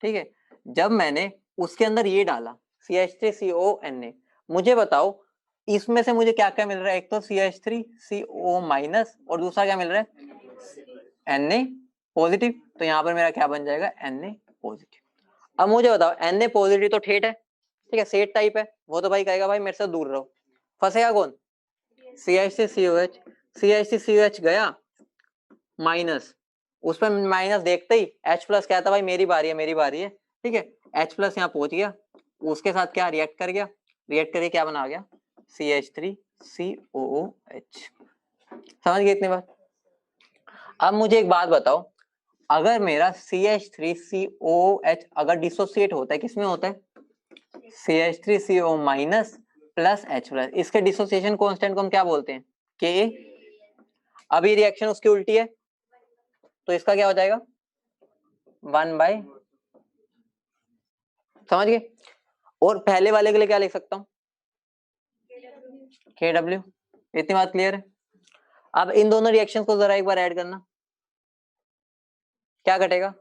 ठीक है। जब मैंने उसके अंदर ये डाला CH3CONA, मुझे बताओ इसमें से मुझे क्या क्या मिल रहा है, एक तो CH3CO माइनस और दूसरा क्या मिल रहा है Na पॉजिटिव, तो यहाँ पर मेरा क्या बन जाएगा Na पॉजिटिव। अब मुझे बताओ Na पॉजिटिव तो ठेठ है, ठीक है, सेट टाइप है, वो तो भाई कहेगा भाई मेरे से दूर रहो, फंसेगा कौन, CH3COH, CH3COH गया माइनस, उस पर माइनस देखते ही H प्लस कहता भाई मेरी बारी है मेरी बारी है, ठीक है। H प्लस यहाँ पहुंच गया, उसके साथ क्या रिएक्ट कर गया, रिएक्ट करके क्या बना गया CH3COOH। समझ गए इतनी बात। अब मुझे एक बात बताओ, अगर मेरा CH3COH अगर डिसोसिएट होता है, किसमें होता है CH3CO minus plus H plus, इसके डिसोसिएशन कांस्टेंट को हम क्या बोलते हैं Ka। अभी रिएक्शन उसकी उल्टी है, तो इसका क्या हो जाएगा 1/, समझ गए। और पहले वाले के लिए क्या लिख सकता हूँ KW। इतनी बात क्लियर है? अब इन दोनों रिएक्शन को जरा एक बार ऐड करना, क्या घटेगा?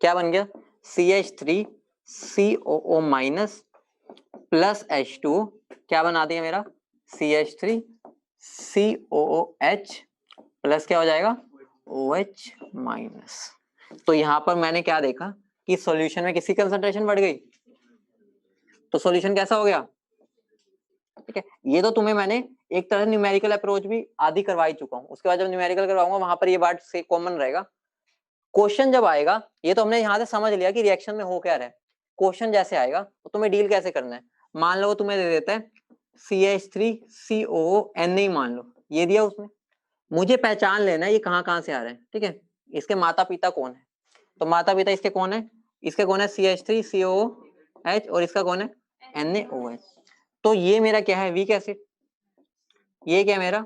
क्या बन गया? CH3COO माइनस प्लस H2 क्या बना दिया मेरा? CH3COOH प्लस क्या हो जाएगा? OH minus. तो यहाँ पर मैंने क्या देखा कि सॉल्यूशन में किसी कंसंट्रेशन बढ़ गई, तो सॉल्यूशन कैसा हो गया? ठीक है, ये तो तुम्हें मैंने एक तरह न्यूमेरिकल अप्रोच भी आदि करवा ही चुका हूँ, उसके बाद जब न्यूमेरिकल करवाऊंगा वहां पर ये बात से कॉमन रहेगा। क्वेश्चन जब आएगा, ये तो हमने यहाँ से समझ लिया कि रिएक्शन में हो क्या रहा है, क्वेश्चन जैसे आएगा तो तुम्हें डील कैसे करना है। मान लो तुम्हें दे देता है CH3COO मान लो ये दिया उसमें, मुझे पहचान लेना है ये कहाँ कहाँ से आ रहे हैं। ठीक है, इसके माता पिता कौन है? तो माता पिता इसके कौन है? इसके कौन है? CH3COOH और इसका कौन है? NaOH। तो ये मेरा क्या है? Weak acid. ये क्या है मेरा?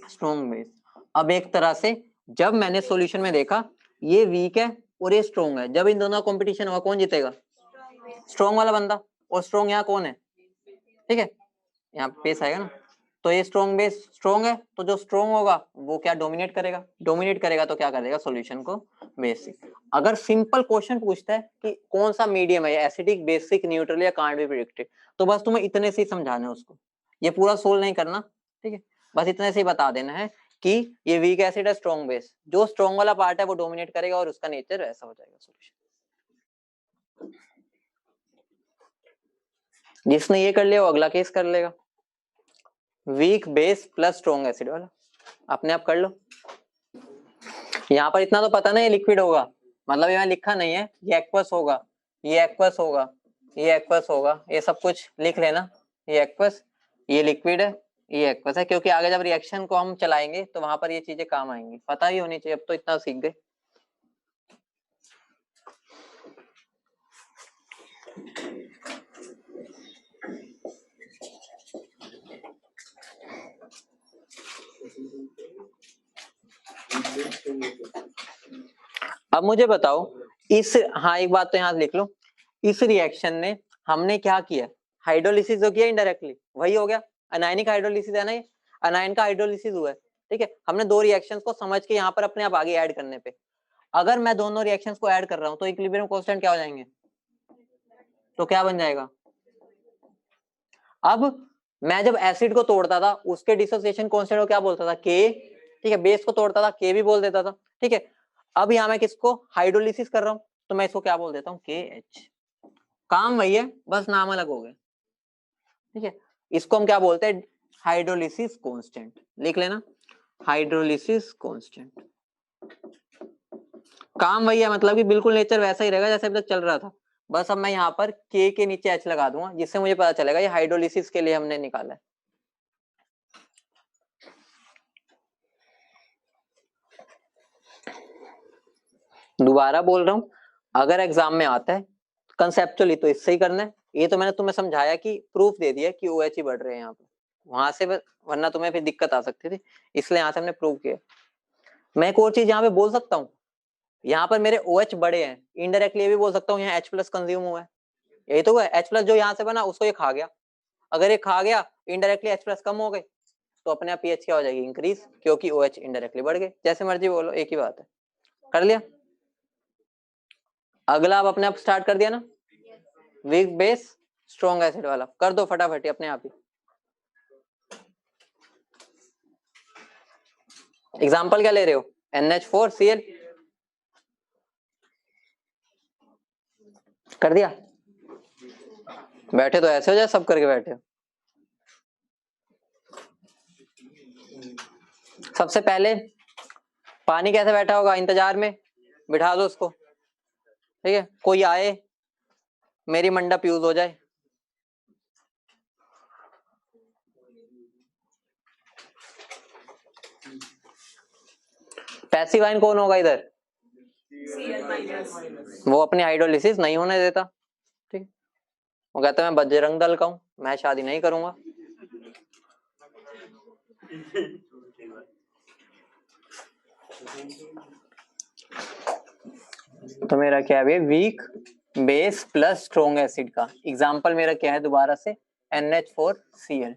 Strong base. अब एक तरह से जब मैंने सॉल्यूशन में देखा ये वीक है और ये स्ट्रॉन्ग है, जब इन दोनों का कंपटीशन होगा कौन जीतेगा? स्ट्रॉन्ग वाला बंदा। और स्ट्रॉन्ग यहाँ कौन है? ठीक है, यहाँ बेस आएगा ना, तो ये स्ट्रॉन्ग बेस स्ट्रॉन्ग है, तो जो स्ट्रॉन्ग होगा वो क्या डोमिनेट करेगा? डोमिनेट करेगा तो क्या करेगा? सॉल्यूशन को बेसिक। अगर सिंपल क्वेश्चन पूछता है कि कौन सा मीडियम है, एसिडिक, बेसिक, न्यूट्रल या कांट बी प्रेडिक्टेड, तो बस तुम्हें इतने से ही समझाना है उसको, ये पूरा सोल्व नहीं करना। ठीक है, बस इतने से ही बता देना है कि ये वीक एसिड है, स्ट्रॉन्ग बेस, जो स्ट्रॉन्ग वाला पार्ट है वो डोमिनेट करेगा और उसका नेचर ऐसा हो जाएगा सॉल्यूशन। जिसने ये कर लिया वो अगला केस कर लेगा, weak base plus strong acid वाला, अपने आप कर लो। यहाँ पर इतना तो पता नहीं लिक्विड होगा, मतलब यहाँ लिखा नहीं है ये एक्वस होगा, ये एक्वस होगा, ये एक्वस होगा, ये सब कुछ लिख लेना। ये एक्वस, ये लिक्विड है, ये एक्वस है, क्योंकि आगे जब रिएक्शन को हम चलाएंगे तो वहां पर ये चीजें काम आएंगी, पता ही होनी चाहिए। अब तो इतना सीख गए। अब मुझे बताओ इस, हाँ एक बात तो यहाँ लिख लो, इस रिएक्शन ने हमने क्या किया? हाइड्रोलिसिस जो किया इनडायरेक्टली वही हो गया, अनायनिक हाइड्रोलिसिस है ना, ये अनायन का हाइड्रोलिसिस हुआ है। ठीक है, हमने दो रिएक्शंस को समझ के यहाँ पर अपने आप आगे ऐड करने पे, अगर मैं दोनों रिएक्शंस को ऐड कर रहा हूँ तो इक्विलिब्रियम कांस्टेंट क्या हो जाएंगे? तो क्या बन जाएगा? अब मैं जब एसिड को तोड़ता था उसके डिसोसिएशन कांस्टेंट को क्या बोलता था? के। ठीक है, बेस को तोड़ता था के भी बोल देता था। ठीक है, अब यहाँ मैं किसको हाइड्रोलिसिस कर रहा हूँ तो मैं इसको क्या बोल देता हूँ? KH। काम वही है, बस नाम अलग हो गया। ठीक है, इसको हम क्या बोलते हैं? Hydrolysis constant. लिख लेना, हाइड्रोलिसिस कांस्टेंट। काम वही है, मतलब कि बिल्कुल नेचर वैसा ही रहेगा जैसे अभी तक चल रहा था, बस अब मैं यहाँ पर K के नीचे H लगा दूंगा जिससे मुझे पता चलेगा ये हाइड्रोलिसिस के लिए हमने निकाला है। दोबारा बोल रहा हूँ, अगर एग्जाम में आता है कंसेप्चुअली तो इससे ही करना है। ये तो मैंने तुम्हें समझाया कि प्रूफ दे दिया कि OH ही बढ़ रहे हैं यहाँ पे, वहां से वरना तुम्हें फिर दिक्कत आ सकती थी, इसलिए यहाँ से हमने प्रूव किया। मैं एक और चीज यहाँ पे बोल सकता हूँ, यहाँ पर मेरे OH बड़े हैं, इनडायरेक्टली ये भी बोल सकता हूँ यहाँ H प्लस कंज्यूम हुआ है, यही तो हुआ है। H प्लस जो यहाँ से बना उसको ये खा गया, अगर ये खा गया इनडायरेक्टली H प्लस कम हो गए तो अपने आप pH क्या हो जाएगी? इंक्रीज, क्योंकि OH इनडायरेक्टली बढ़ गए। जैसे मर्जी बोलो, एक ही बात है। कर लिया? अगला आप अपने आप स्टार्ट कर दिया ना, वीक बेस स्ट्रॉन्ग एसिड वाला कर दो फटाफट अपने आप ही। एग्जाम्पल क्या ले रहे हो? NH4Cl कर दिया? बैठे तो ऐसे हो जाए सब करके बैठे हो। सबसे पहले पानी कैसे बैठा होगा? इंतजार में बिठा दो उसको। ठीक है, कोई आए मेरी मंडप यूज हो जाए। पैसिव आयन कौन होगा इधर? वो अपनी हाइड्रोलिसिस नहीं होने देता। ठीक, वो कहता है मैं बजरंग दल का हूं, मैं शादी नहीं करूंगा। तो मेरा क्या है? Weak base plus strong acid का एग्जांपल मेरा क्या है? दोबारा से NH4Cl।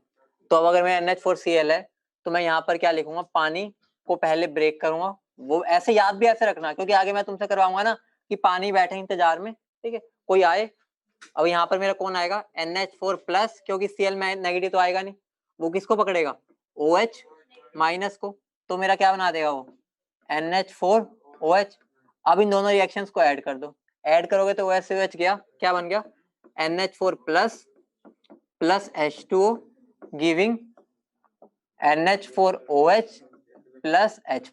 तो अब अगर मैं NH4Cl है तो मैं यहाँ पर क्या लिखूंगा, पानी को पहले ब्रेक करूंगा। वो ऐसे याद भी ऐसे रखना क्योंकि आगे मैं तुमसे करवाऊंगा ना कि पानी बैठे इंतजार में, ठीक है, कोई आए। अब यहाँ पर मेरा कौन आएगा, NH4+, क्योंकि Cl में नेगेटिव तो आएगा नहीं, वो किसको पकड़ेगा, OH माइनस को, तो मेरा क्या बना देगा वो, NH4OH। अब इन दोनों रिएक्शंस को ऐड कर दो, ऐड करोगे तो OH से OH गया, क्या बन गया, NH4+ plus H2O giving NH4OH plus H+।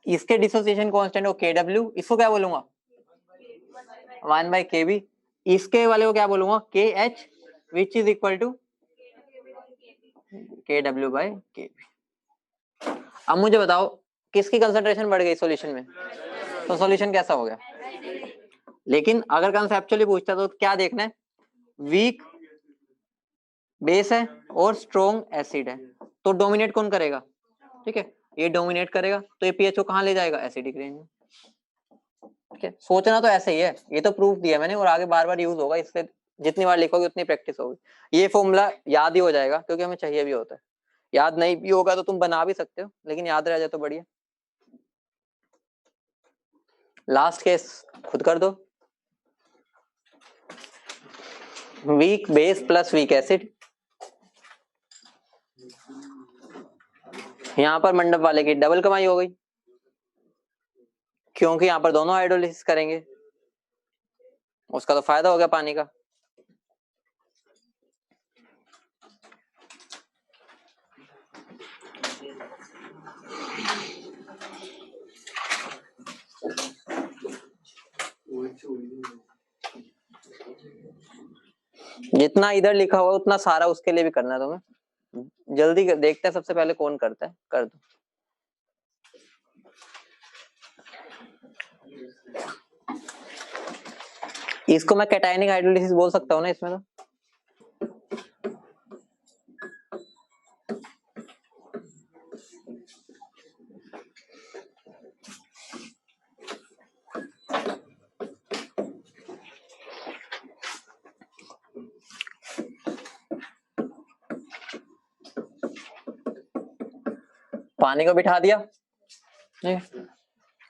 इसके डिसोसिएशन कांस्टेंट को KW, इसको क्या बोलूंगा 1/Kb, इसके वाले को क्या बोलूंगा KH, which is equal to KW/Kb। अब मुझे बताओ किसकी कंसंट्रेशन बढ़ गई सॉल्यूशन में, तो सॉल्यूशन कैसा हो गया। लेकिन अगर कंसेप्चुअली पूछता तो क्या देखना है, वीक बेस है और स्ट्रॉन्ग एसिड है, तो डोमिनेट कौन करेगा, ठीक है, ये डोमिनेट करेगा, तो ये पीएच को कहाँ ले जाएगा, एसिडिक रेंज में। ठीक है, सोचना तो ऐसे ही है, ये तो प्रूफ दिया मैंने और आगे बार बार यूज होगा, इसलिए जितनी बार लिखोगे उतनी प्रैक्टिस होगी। ये फॉर्मूला याद ही हो जाएगा क्योंकि हमें चाहिए भी होता है, याद नहीं भी होगा तो तुम बना भी सकते हो, लेकिन याद रह जाए तो बढ़िया। लास्ट केस खुद कर दो, weak base plus weak acid. यहाँ पर मंडप वाले की डबल कमाई हो गई क्योंकि यहाँ पर दोनों हाइड्रोलिसिस करेंगे, उसका तो फायदा हो गया पानी का। जितना इधर लिखा हुआ उतना सारा उसके लिए भी करना है तुम्हें। जल्दी देखते हैं सबसे पहले कौन करता है, कर दो। इसको मैं कैटायनिक हाइड्रोलिसिस बोल सकता हूँ ना इसमें तो। पानी को बिठा दिया,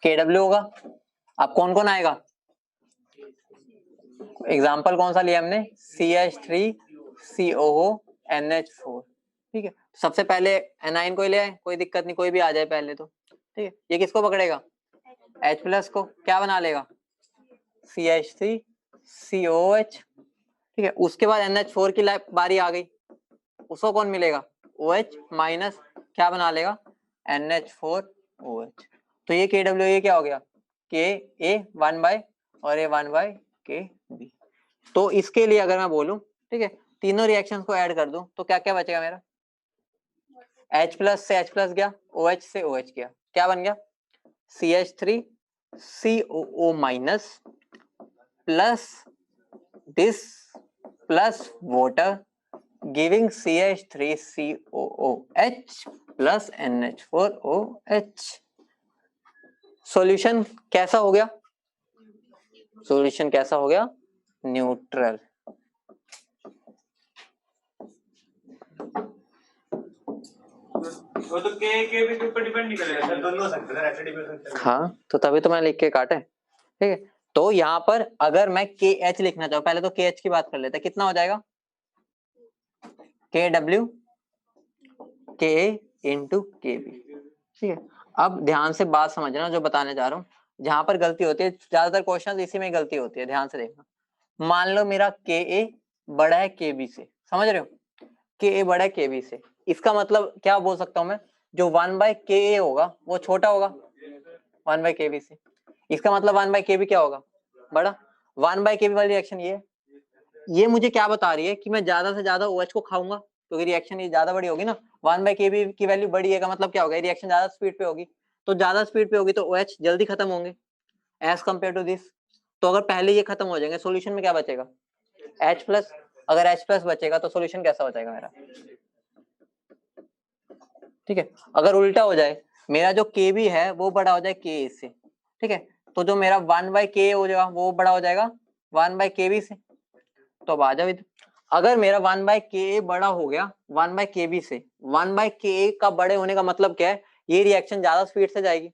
KW होगा। अब कौन कौन आएगा, एग्जाम्पल कौन सा लिया हमने, CH3COO NH4, ठीक है। सबसे पहले एनाइन को ही ले आए, कोई दिक्कत नहीं, कोई भी आ जाए पहले तो, ठीक है। ये किसको पकड़ेगा, H+ को, क्या बना लेगा CH3COOH, ठीक है। उसके बाद NH4 की बारी आ गई, उसको कौन मिलेगा OH माइनस, क्या बना लेगा NH4OH। तो ये KW, ये क्या हो गया KA 1/, और ये 1/KB। तो इसके लिए अगर मैं बोलूं, ठीक है, तीनों रिएक्शंस को ऐड कर दूं तो क्या क्या बचेगा मेरा, H+ से H+ गया, OH से OH गया, क्या बन गया CH3COO minus plus this plus water giving CH3COOH plus NH4OH। Solution कैसा हो गया, सॉल्यूशन कैसा हो गया, न्यूट्रल। वो तो के भी ऊपर डिपेंड नहीं करेगा सर, दोनों हो सकते हैं, एसिडिक भी हो सकते हैं। हाँ तो तभी तो मैं लिख के काटे, ठीक है। तो यहाँ पर अगर मैं KH लिखना चाहूँ, पहले तो KH की बात कर लेते हैं, कितना हो जाएगा KW Ka इंटू KB, ठीक है। अब ध्यान से बात समझना जो बताने जा रहा हूँ, जहां पर गलती होती है, ज्यादातर क्वेश्चन इसी में गलती होती है, ध्यान से देखना। मान लो मेरा Ka बड़ा है KB से, समझ रहे हो, Ka बड़ा है KB से, इसका मतलब क्या बोल सकता हूँ मैं, जो 1/Ka होगा वो छोटा होगा 1/KB से, इसका मतलब 1/KB क्या होगा, बड़ा। 1/KB वाली रिएक्शन ये मुझे क्या बता रही है कि मैं ज्यादा से ज्यादा OH को खाऊंगा क्योंकि रिएक्शन ये ज्यादा बड़ी होगी ना, 1/KB की वैल्यू बड़ी है का मतलब क्या होगा, रिएक्शन ज्यादा स्पीड पे होगी, तो ज्यादा स्पीड पे होगी तो OH जल्दी खत्म होंगे एज कम्पेयर टू दिस। तो अगर पहले ये खत्म हो जाएंगे, सॉल्यूशन में क्या बचेगा H+। अगर H+ बचेगा तो सॉल्यूशन कैसा हो जाएगा मेरा, ठीक है। अगर उल्टा हो जाए, मेरा जो KB है वो बड़ा हो जाए Ka से, ठीक है, तो जो मेरा 1/Ka हो जाएगा वो बड़ा हो जाएगा 1/KB से। तो अब आ जाओ इधर, अगर मेरा 1/Ka बड़ा हो गया 1/Kb से, 1/Ka का बड़े होने का मतलब क्या है, ये रिएक्शन ज्यादा स्पीड से जाएगी।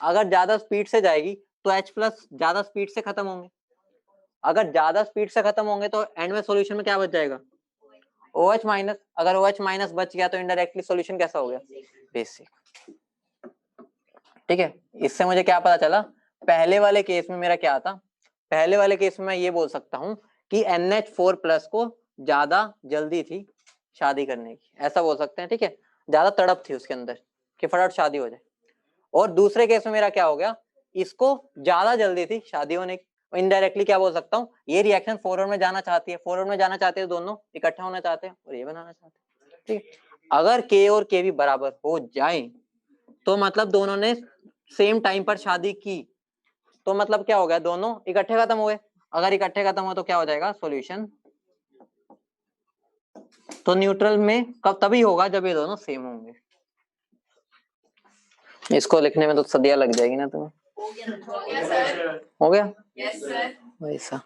अगर ज्यादा स्पीड से जाएगी तो H प्लस ज्यादा स्पीड से खत्म होंगे। अगर ज्यादा स्पीड से खत्म होंगे तो एंड में सॉल्यूशन में क्या बच जाएगा, OH माइनस। अगर OH माइनस बच गया तो इनडायरेक्टली सॉल्यूशन कैसा हो गया, बेसिक। ठीक है, इससे मुझे क्या पता चला, पहले वाले केस में मेरा क्या था, पहले वाले केस में मैं ये बोल सकता हूँ कि NH4 प्लस को ज्यादा जल्दी थी शादी करने की, ऐसा बोल सकते हैं। ठीक है, ज्यादा तड़प थी उसके अंदर कि फटाफट शादी हो जाए। और दूसरे केस में मेरा क्या हो गया, इसको ज्यादा जल्दी थी शादी होने की। इनडायरेक्टली क्या बोल सकता हूँ, ये रिएक्शन फॉरवर्ड में जाना चाहती है, फॉरवर्ड में जाना चाहते हैं, दोनों इकट्ठा होना चाहते हैं और ये बनाना चाहते हैं। ठीक है, अगर K और K भी बराबर हो जाए तो मतलब दोनों ने सेम टाइम पर शादी की, तो मतलब क्या हो गया, दोनों इकट्ठे खत्म हुए। अगर इकट्ठे खत्म हो तो क्या हो जाएगा सॉल्यूशन, तो न्यूट्रल में कब तभी होगा जब ये दोनों सेम होंगे। इसको लिखने में तो सदियां लग जाएगी ना तुम्हें। हो गया वैसा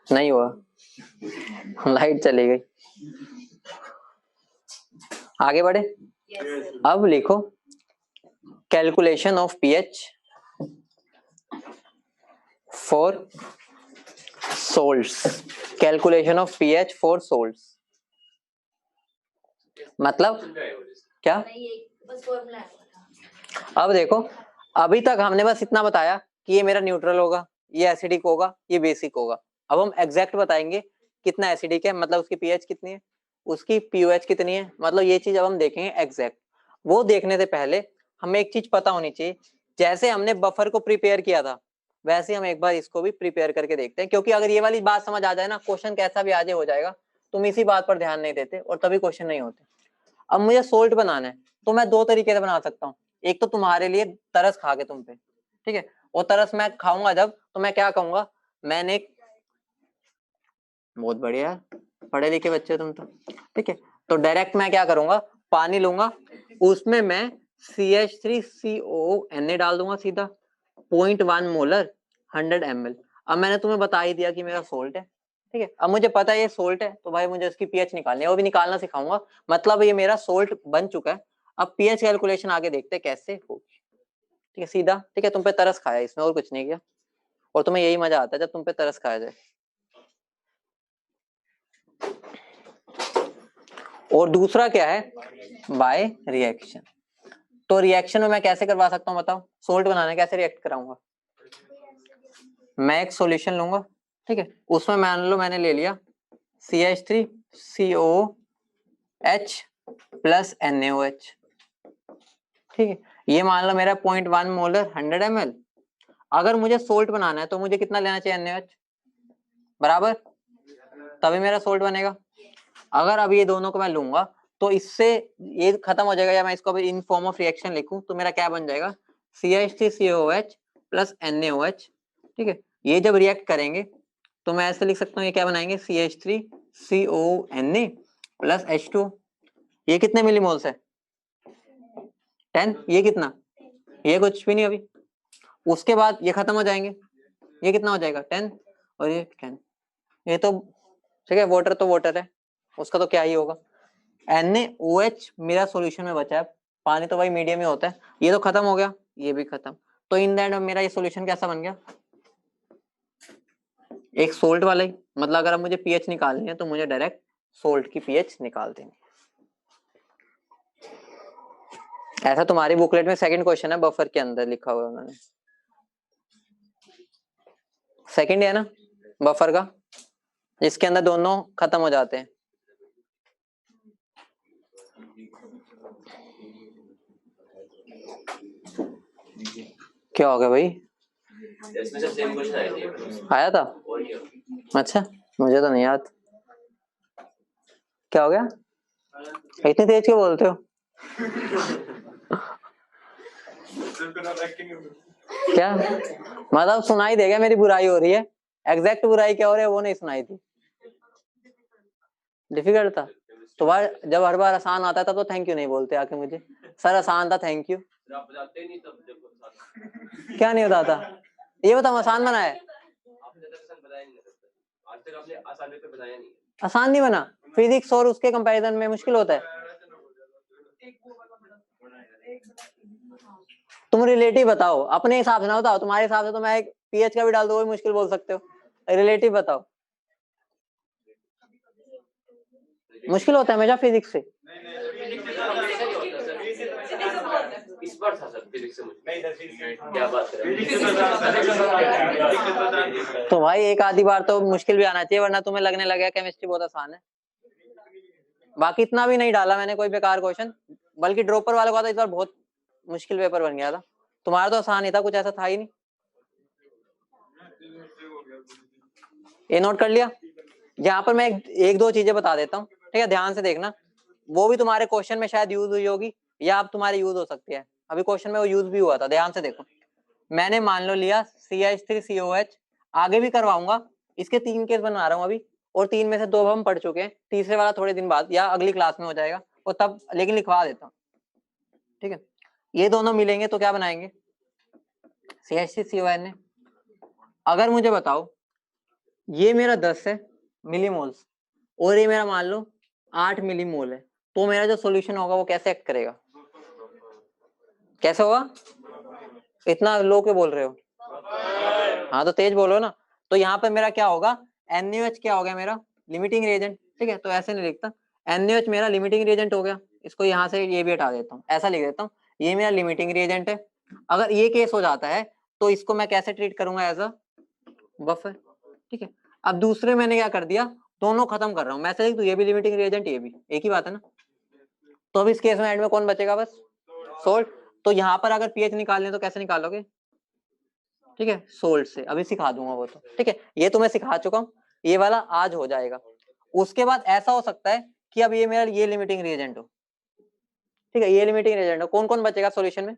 नहीं हुआ, लाइट चली गई। आगे बढ़े, अब लिखो calculation of pH for salts. Calculation of pH for salts मतलब क्या, अब देखो अभी तक हमने बस इतना बताया कि ये मेरा न्यूट्रल होगा, ये एसिडिक होगा, ये बेसिक होगा। अब हम एग्जैक्ट बताएंगे कितना एसिडिक है, मतलब उसकी पीएच कितनी है, उसकी पीओएच कितनी है, मतलब ये चीज अब हम देखेंगे एग्जैक्ट। वो देखने से पहले हमें एक चीज पता होनी चाहिए, जैसे हमने बफर को प्रिपेयर किया था वैसे हम एक बार इसको भी प्रिपेयर करके देखते हैं, क्योंकि अगर ये वाली बात समझ आ जाए ना, क्वेश्चन कैसा भी आज हो जाएगा। तुम इसी बात पर ध्यान नहीं देते और तभी क्वेश्चन नहीं होते। अब मुझे सोल्ट बनाना है तो मैं दो तरीके से बना सकता हूँ, एक तो तुम्हारे लिए तरस खा के तुम पे, ठीक है, और तरस मैं खाऊंगा जब तो मैं क्या कहूंगा, मैंने बहुत बढ़िया पढ़े लिखे बच्चे तुम तो, ठीक है, तो डायरेक्ट मैं क्या करूंगा, पानी लूंगा उसमें मैं CH3COO डाल दूंगा सीधा 0.1 मोलर 100 ml। अब मैंने तुम्हें बता ही दिया कि मेरा सोल्ट है, ठीक है, अब मुझे पता है ये सोल्ट है तो भाई मुझे इसकी पीएच निकालनी है, वो भी निकालना सिखाऊंगा, मतलब ये मेरा सोल्ट बन चुका है। अब पीएच कैलकुलेशन आगे देखते हैं कैसे होगी, ठीक है, सीधा, ठीक है, तुम पे तरस खाया इसमें और कुछ नहीं किया, और तुम्हें यही मजा आता है जब तुम पे तरस खाया जाए। और दूसरा क्या है, बाय रिएक्शन। तो रिएक्शन में मैं कैसे करवा सकता हूँ बताओ, सोल्ट बनाने कैसे रिएक्ट कराऊंगा, मैं एक सॉल्यूशन लूंगा, ठीक है, उसमें मान लो मैंने ले लिया CH3COH प्लस NaOH, ठीक है, ये मान लो मेरा 0.1 मोलर 100 ml। अगर मुझे सोल्ट बनाना है तो मुझे कितना लेना चाहिए NaOH बराबर, तभी मेरा सोल्ट बनेगा। अगर अब ये दोनों को मैं लूंगा तो इससे ये खत्म हो जाएगा, या मैं इसको अभी इन फॉर्म ऑफ रिएक्शन लिखूं तो मेरा क्या बन जाएगा, CH3COH प्लस NaOH, ठीक है, ये जब रिएक्ट करेंगे तो मैं ऐसे लिख सकता हूँ, ये क्या बनाएंगे CH3CONa प्लस H2। ये कितने मिलीमोल्स है 10, ये कितना, ये कुछ भी नहीं अभी। उसके बाद ये खत्म हो जाएंगे, ये कितना हो जाएगा 10 और ये 10, ये तो ठीक है, वाटर तो वाटर है उसका तो क्या ही होगा। NaOH मेरा सॉल्यूशन में बचा है, पानी तो भाई मीडियम ही होता है, ये तो खत्म हो गया, ये भी खत्म, तो इन दैट मेरा ये सॉल्यूशन कैसा बन गया, एक सोल्ट वाला ही, मतलब अगर अब मुझे पीएच निकालनी है तो मुझे डायरेक्ट सोल्ट की पीएच निकाल देनी। ऐसा तुम्हारी बुकलेट में सेकंड क्वेश्चन है, बफर के अंदर लिखा हुआ है उन्होंने, सेकंड है ना बफर का, जिसके अंदर दोनों खत्म हो जाते हैं। क्या हो गया भाई, इसमें से सेम क्वेश्चन आया था, अच्छा मुझे तो नहीं याद, क्या हो गया, इतनी तेज क्यों बोलते हो क्या मतलब सुनाई देगा मेरी बुराई हो रही है, एग्जैक्ट बुराई क्या हो रही है वो नहीं सुनाई थी, डिफिकल्ट था तो बार जब हर बार आसान आता है तब तो थैंक यू नहीं बोलते आके मुझे, सर आसान था थैंक यू, क्या नहीं बताता, ये बताओ आसान बना है, लेक्चर आपने आसान वे पे बनाया नहीं है। आसान नहीं बना, फिजिक्स और उसके कंपैरिजन में मुश्किल होता है। तुम रिलेटिव बताओ, अपने हिसाब से ना बताओ, तुम्हारे हिसाब से तो मैं एक पीएच का भी डाल दो वो मुश्किल बोल सकते हो, रिलेटिव बताओ। मुश्किल होता है हमेशा फिजिक्स से। इस बार था सर फिजिक्स से मुझे क्या बात कर रहे हैं। तो भाई एक आधी बार तो मुश्किल भी आना चाहिए, वरना तुम्हें लगने लगेगा केमिस्ट्री बहुत आसान है। बाकी इतना भी नहीं डाला मैंने कोई बेकार क्वेश्चन, बल्कि ड्रॉपर वालों का तो इस बार बहुत मुश्किल पेपर बन गया था। तुम्हारा तो आसान ही था, कुछ ऐसा था ही नहीं। ये नोट कर लिया। यहाँ पर मैं एक दो चीजें बता देता हूँ, ठीक है, ध्यान से देखना। वो भी तुम्हारे क्वेश्चन में शायद यूज हुई होगी या अब तुम्हारे यूज हो सकती है। अभी क्वेश्चन में वो यूज भी हुआ था, ध्यान से देखो। मैंने मान लो लिया CH3COH, आगे भी करवाऊंगा, इसके 3 केस बना रहा हूँ अभी, और 3 में से 2 हम पढ़ चुके हैं, तीसरे वाला थोड़े दिन बाद या अगली क्लास में हो जाएगा, और तब लेकिन लिखवा देता हूँ, ठीक है। ये दोनों मिलेंगे तो क्या बनाएंगे, CH3CON। अगर मुझे बताओ ये मेरा 10 है मिलीमोल्स और ये मेरा मान लो 8 मिलीमोल है, तो मेरा जो सॉल्यूशन होगा वो कैसे एक्ट करेगा, कैसे होगा? इतना लो के बोल रहे हो? हाँ तो तेज बोलो ना। तो यहाँ पर मेरा क्या होगा, NaOH क्या हो गया मेरा लिमिटिंग रिएजेंट, ठीक है। तो ऐसे नहीं लिखता, NaOH मेरा लिमिटिंग रिएजेंट हो गया, इसको यहाँ से ये भी हटा देता हूँ, ऐसा लिख देता हूँ, ये मेरा लिमिटिंग रिएजेंट है। अगर ये केस हो जाता है तो इसको मैं कैसे ट्रीट करूंगा, एज अ बफर, ठीक है। अब दूसरे मैंने क्या कर दिया, दोनों खत्म कर रहा हूँ मैं, ऐसे लिख दूं ये भी लिमिटिंग रिएजेंट ये भी, एक ही बात है ना। तो अब इस केस में एंड में कौन बचेगा, बस सोल्ट। तो यहाँ पर अगर पीएच निकालने तो कैसे निकालोगे, ठीक है, सोल्ट से। अभी सिखा दूंगा वो तो, ठीक है, ये तो मैं सिखा चुका हूँ, ये वाला आज हो जाएगा। उसके बाद ऐसा हो सकता है कि अब ये मेरा ये लिमिटिंग रिएजेंट हो, ठीक है, ये लिमिटिंग रिएजेंट हो, कौन कौन बचेगा सॉल्यूशन में,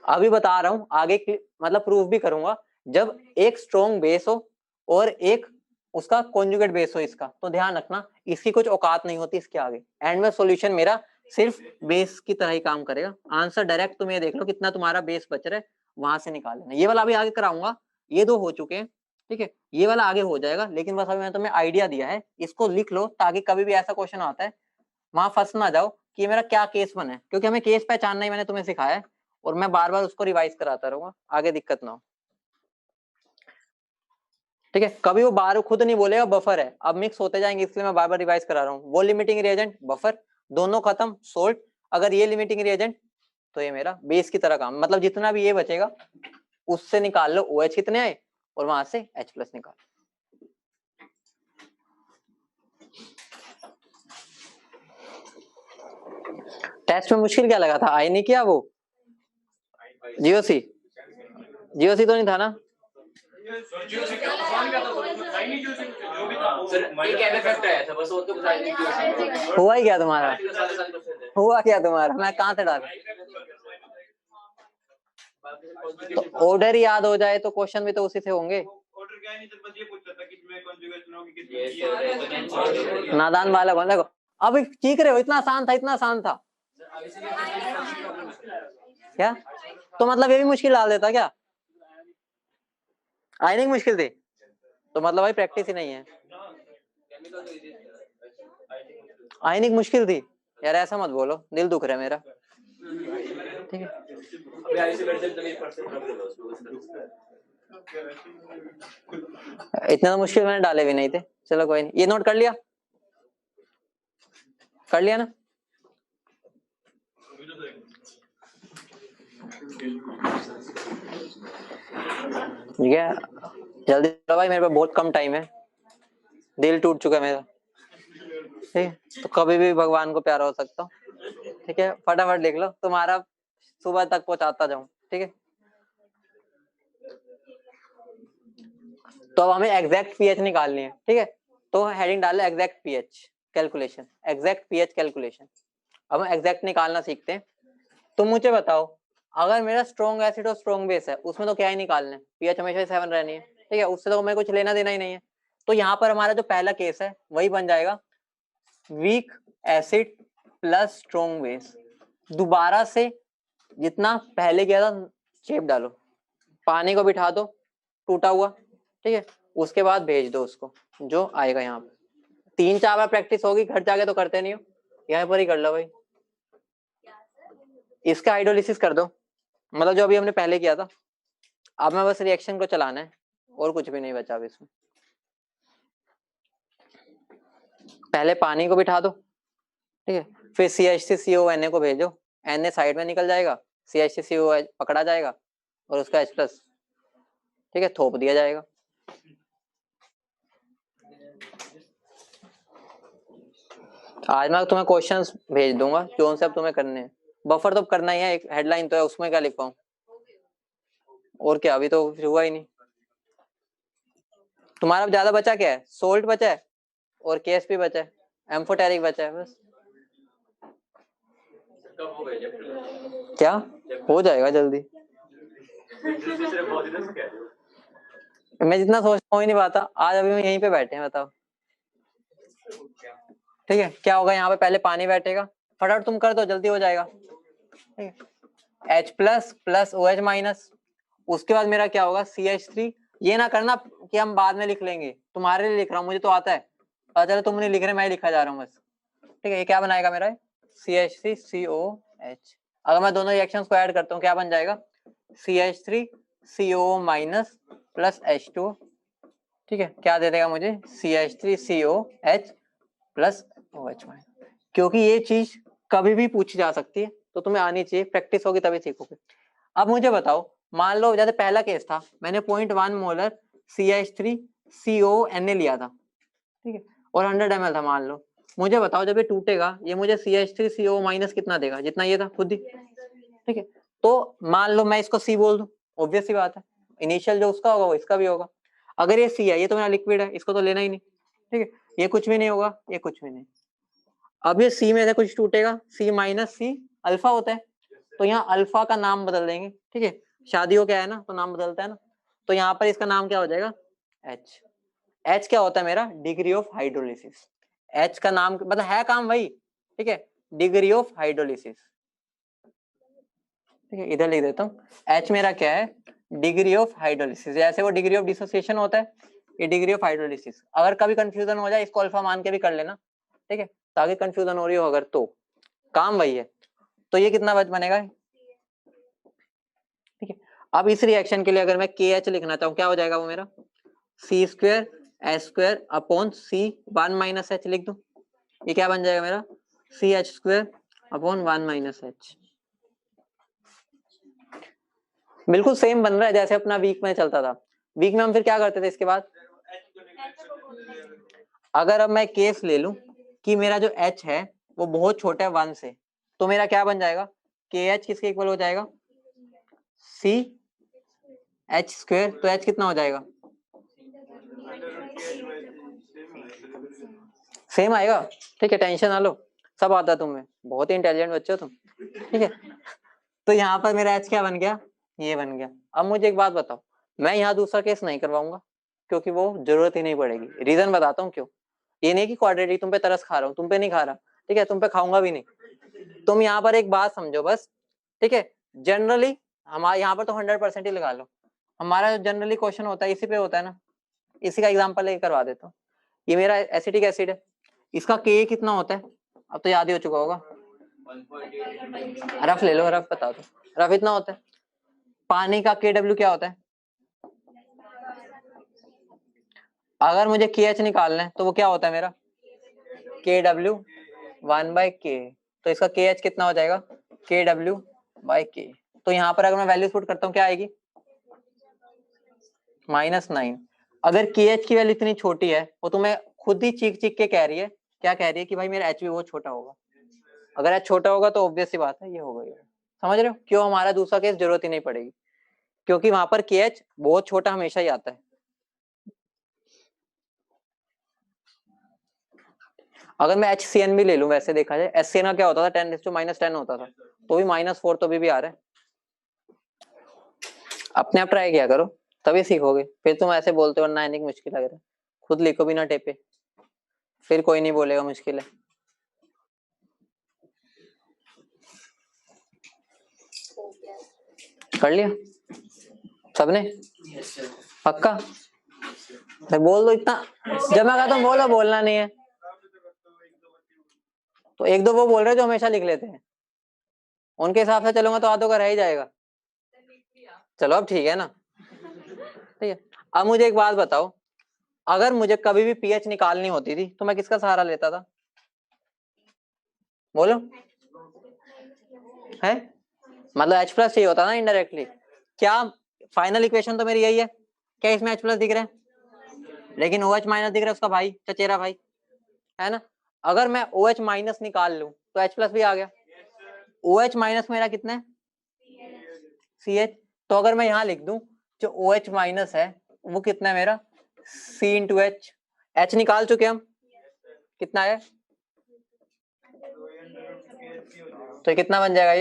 अभी बता रहा हूँ, आगे मतलब प्रूफ भी करूंगा। जब एक स्ट्रॉन्ग बेस हो और एक उसका कॉन्जुगेट बेस हो इसका, तो ध्यान रखना इसकी कुछ औकात नहीं होती इसके आगे, एंड में सॉल्यूशन मेरा सिर्फ बेस की तरह ही काम करेगा। आंसर डायरेक्ट तुम ये देख लो कितना तुम्हारा बेस बच रहा है, वहां से निकाल लेना। ये वाला अभी आगे कराऊंगा, ये 2 हो चुके हैं, ठीक है, ये वाला आगे हो जाएगा। लेकिन बस अभी मैंने तुम्हें आइडिया दिया है, इसको लिख लो ताकि कभी भी ऐसा क्वेश्चन आता है वहां फंस ना जाओ कि मेरा क्या केस बना है, क्योंकि हमें केस पहचानना ही मैंने तुम्हें सिखाया है, और मैं बार बार उसको रिवाइज कराता रहूंगा, आगे दिक्कत ना हो, ठीक है। कभी वो बार खुद नहीं बोलेगा बफर है, अब मिक्स होते जाएंगे इसलिए मैं बार बार रिवाइज करा रहा हूँ। वो लिमिटिंग रिएजेंट बफर, दोनों खत्म सोल्ट। अगर ये लिमिटिंग रिएजेंट तो ये मेरा बेस की तरह काम, मतलब जितना भी ये बचेगा उससे निकाल लो OH कितने आए और वहां से H+ निकाल। टेस्ट में मुश्किल क्या लगा था, आई नहीं किया वो जीओसी, जीओसी तो नहीं था ना, सर एक ऐड इफेक्ट आया था बस, वो तो बताया नहीं। हुआ ही क्या तुम्हारा, हुआ क्या तुम्हारा, मैं कहाँ से डाल, तो ऑर्डर याद हो जाए तो क्वेश्चन भी तो उसी से होंगे। ऑर्डर क्या है, नहीं सर बस ये पूछता था कि मैं कॉन्जुगेशन होगी कितनी, नादान बालक हो, देखो अब चीख रहे हो, इतना आसान था, इतना आसान था क्या, तो मतलब ये भी मुश्किल डाल देता क्या, आयनिक मुश्किल थी तो मतलब भाई प्रैक्टिस ही नहीं है। आयनिक मुश्किल थी यार, ऐसा मत बोलो, दिल दुख रहा है मेरा, ठीक है। इतना मुश्किल मैंने डाले भी नहीं थे, चलो कोई नहीं। ये नोट कर लिया, कर लिया ना, ठीक है। जल्दी करो भाई, मेरे पास बहुत कम टाइम है, दिल टूट चुका है मेरा, ठीक है। तो कभी भी भगवान को प्यारा हो सकता हूँ, ठीक है। फटाफट लिख लो, तुम्हारा सुबह तक पहुंचाता जाऊं, ठीक है। तो अब हमें एग्जैक्ट पीएच निकालनी है, ठीक है। तो हेडिंग डालो exact pH calculation, exact pH calculation. अब हम एग्जैक्ट निकालना सीखते हैं। तो मुझे बताओ, अगर मेरा स्ट्रॉन्ग एसिड और स्ट्रॉन्ग बेस है, उसमें तो क्या ही निकालना है, पीएच हमेशा 7 रहनी है, ठीक है, उससे तो हमें कुछ लेना देना ही नहीं है। तो यहाँ पर हमारा जो पहला केस है वही बन जाएगा, weak acid plus strong base. दोबारा से जितना पहले किया था शेप डालो, पानी को बिठा दो टूटा हुआ, ठीक है, उसके बाद भेज दो उसको जो आएगा यहाँ पे। 3-4 बार प्रैक्टिस होगी, घर जाके तो करते नहीं हो, यहाँ पर ही कर लो भाई। इसका हाइड्रोलिसिस कर दो, मतलब जो अभी हमने पहले किया था। अब मैं बस रिएक्शन को चलाना है और कुछ भी नहीं बचा अब इसमें। पहले पानी को बिठा दो, ठीक है, फिर CH3CONA को भेजो, Na साइड में निकल जाएगा, CH3COH पकड़ा जाएगा और उसका H+, ठीक है, थोप दिया जाएगा। आज मैं तुम्हें क्वेश्चंस भेज दूंगा जो से अब तुम्हें करने हैं। बफर तो करना ही है, एक हेडलाइन तो है, उसमें क्या लिख पाऊं और क्या, अभी तो हुआ ही नहीं। तुम्हारा अब ज्यादा बचा क्या है, सोल्ट बचा है और KSP बचा है, एम्फोटेरिक बचा है बस। कब हो गए जब क्या हो जाएगा जल्दी, मैं जितना सोचता हूँ ही नहीं पाता। आज अभी मैं यहीं पे बैठे हैं, बताओ ठीक है क्या होगा। यहाँ पे पहले पानी बैठेगा, फटाफट तुम कर दो, जल्दी हो जाएगा। ठीक है, H+ + OH माइनस, उसके बाद मेरा क्या होगा CH3। ये ना करना कि हम बाद में लिख लेंगे, तुम्हारे लिए लिख रहा हूँ, मुझे तो आता है, पता चलो तुम नहीं लिख रहे, मैं ही लिखा जा रहा हूँ बस। ठीक है, ये क्या बनाएगा मेरा CH3COH। अगर मैं दोनों रिएक्शंस को ऐड करता हूँ क्या बन जाएगा, CH3CO- + H2। ठीक है, क्या दे देगा मुझे CH3COH + OH-। क्योंकि ये चीज कभी भी पूछी जा सकती है तो तुम्हें आनी चाहिए, प्रैक्टिस होगी तभी सीखोगे। अब मुझे बताओ, मान लो जैसे पहला केस था, मैंने 0.1 मोलर CH3CONA लिया था, ठीक है, और 100 ml था मान लो। मुझे बताओ जब ये टूटेगा ये मुझे CH3CO- कितना देगा, जितना ये था खुद ही। ठीक है, तो मान लो मैं इसको C बोल दूं, ऑब्वियस सी बात है, इनिशियल जो उसका होगा वो इसका भी होगा। अगर ये C है, ये तो मेरा लिक्विड है, इसको तो लेना ही नहीं। ठीक है, ये कुछ भी नहीं होगा, ये कुछ भी नहीं। अब ये C में से कुछ टूटेगा, C-C अल्फा होता है, तो यहाँ अल्फा का नाम बदल देंगे। ठीक है, शादियों क्या है ना, तो नाम बदलता है ना, तो यहाँ पर इसका नाम क्या हो जाएगा H। H क्या होता है मेरा, डिग्री ऑफ हाइड्रोलिसिस। H का नाम मतलब है काम वही, ठीक है, डिग्री ऑफ हाइड्रोलिसिस। ठीक है, इधर लिख देता हूँ, H मेरा क्या है, डिग्री ऑफ हाइड्रोलिसिस। जैसे वो डिग्री ऑफ डिसोसिएशन होता है, ये डिग्री ऑफ हाइड्रोलिसिस। अगर कभी कंफ्यूजन हो जाए इसको अल्फा मान के भी कर लेना, ठीक है, ताकि कंफ्यूजन हो रही हो अगर, तो काम वही है। तो ये कितना बनेगा, ठीक है। अब इस रिएक्शन के लिए अगर मैं KH लिखना चाहूँ क्या हो जाएगा वो मेरा, C²H² C1 - H लिख दूं, ये क्या बन जाएगा मेरा CH²1 - H। बिल्कुल सेम बन रहा है जैसे अपना वीक में चलता था। वीक में हम फिर क्या करते थे इसके बाद, अगर अब मैं केस ले लूं कि मेरा जो H है वो बहुत छोटा है 1 से, तो मेरा क्या बन जाएगा, KH किसके इक्वल हो जाएगा, CH²। तो H कितना हो जाएगा, सेम आएगा। ठीक है, टेंशन ना लो, सब आता तुम्हें, बहुत ही इंटेलिजेंट बच्चे हो तुम। ठीक है, तो यहाँ पर मेरा H क्या बन गया, ये बन गया। अब मुझे एक बात बताओ, मैं यहाँ दूसरा केस नहीं करवाऊंगा क्योंकि वो जरूरत ही नहीं पड़ेगी। रीजन बताता हूँ क्यों। ये नहीं कि क्वाड्रेटिक तुम पे तरस खा रहा हूँ, तुम पे नहीं खा रहा, ठीक है, तुम पे खाऊंगा भी नहीं। तुम यहाँ पर एक बात समझो बस, ठीक है, जनरली हमारे यहाँ पर तो 100% ही लगा लो, हमारा जो जनरली क्वेश्चन होता है इसी पे होता है ना, इसी का एग्जाम्पल लेके करवा देता हूँ। ये मेरा एसिटिक एसिड है, इसका Ka कितना होता है, अब तो याद ही हो चुका होगा, रफ ले लो, रफ बता दो, रफ इतना होता है। पानी का Kw क्या होता है, अगर मुझे KH निकालना है तो वो क्या होता है मेरा Kw 1/K। तो इसका KH कितना हो जाएगा Kw/K। तो यहाँ पर अगर मैं वैल्यू पुट करता हूँ क्या आएगी -9। अगर KH की वैल्यू इतनी छोटी है, वो तुम्हें खुद ही चीख चीख के कह रही है, क्या कह रही है कि भाई मेरा H भी बहुत छोटा होगा। अगर H छोटा होगा तो ऑब्वियस सी बात है ये होगा। समझ रहे हो क्यों हमारा दूसरा केस जरूरत ही नहीं पड़ेगी, क्योंकि वहां पर KH बहुत छोटा हमेशा ही आता है। अगर मैं HCN भी ले लूं, वैसे देखा जाए HCN का क्या होता था 10⁻⁻10 होता था, तो भी -4 तो भी आ रहा है। अपने आप ट्राई किया करो तभी सीखोगे, फिर तुम ऐसे बोलते हो ना इतनी मुश्किल लग रहा है, खुद लिखो बिना टेपे, फिर कोई नहीं बोलेगा मुश्किल है। कर लिया सबने, पक्का। तो बोल दो इतना, जब मैं कहता हूँ बोलो, बोलना नहीं है तो एक दो वो बोल रहे हैं जो हमेशा लिख लेते हैं, उनके हिसाब से चलूंगा तो आधों का रह ही जाएगा। चलो अब ठीक है ना, ठीक है। अब मुझे एक बात बताओ, अगर मुझे कभी भी पीएच निकालनी होती थी तो मैं किसका सहारा लेता था? बोलो, है मतलब H प्लस चाहिए होता ना इनडायरेक्टली। क्या फाइनल इक्वेशन तो मेरी यही है, क्या इसमें H प्लस दिख रहा है, लेकिन OH माइनस दिख रहा है उसका भाई, चचेरा भाई, है ना। अगर मैं OH माइनस निकाल लूं तो H प्लस भी आ गया। OH माइनस मेरा कितना है? CH। तो अगर मैं यहाँ लिख दूं जो OH माइनस है वो कितना है मेरा? C into H। H निकाल चुके हम, कितना है? तो कितना बन जाएगा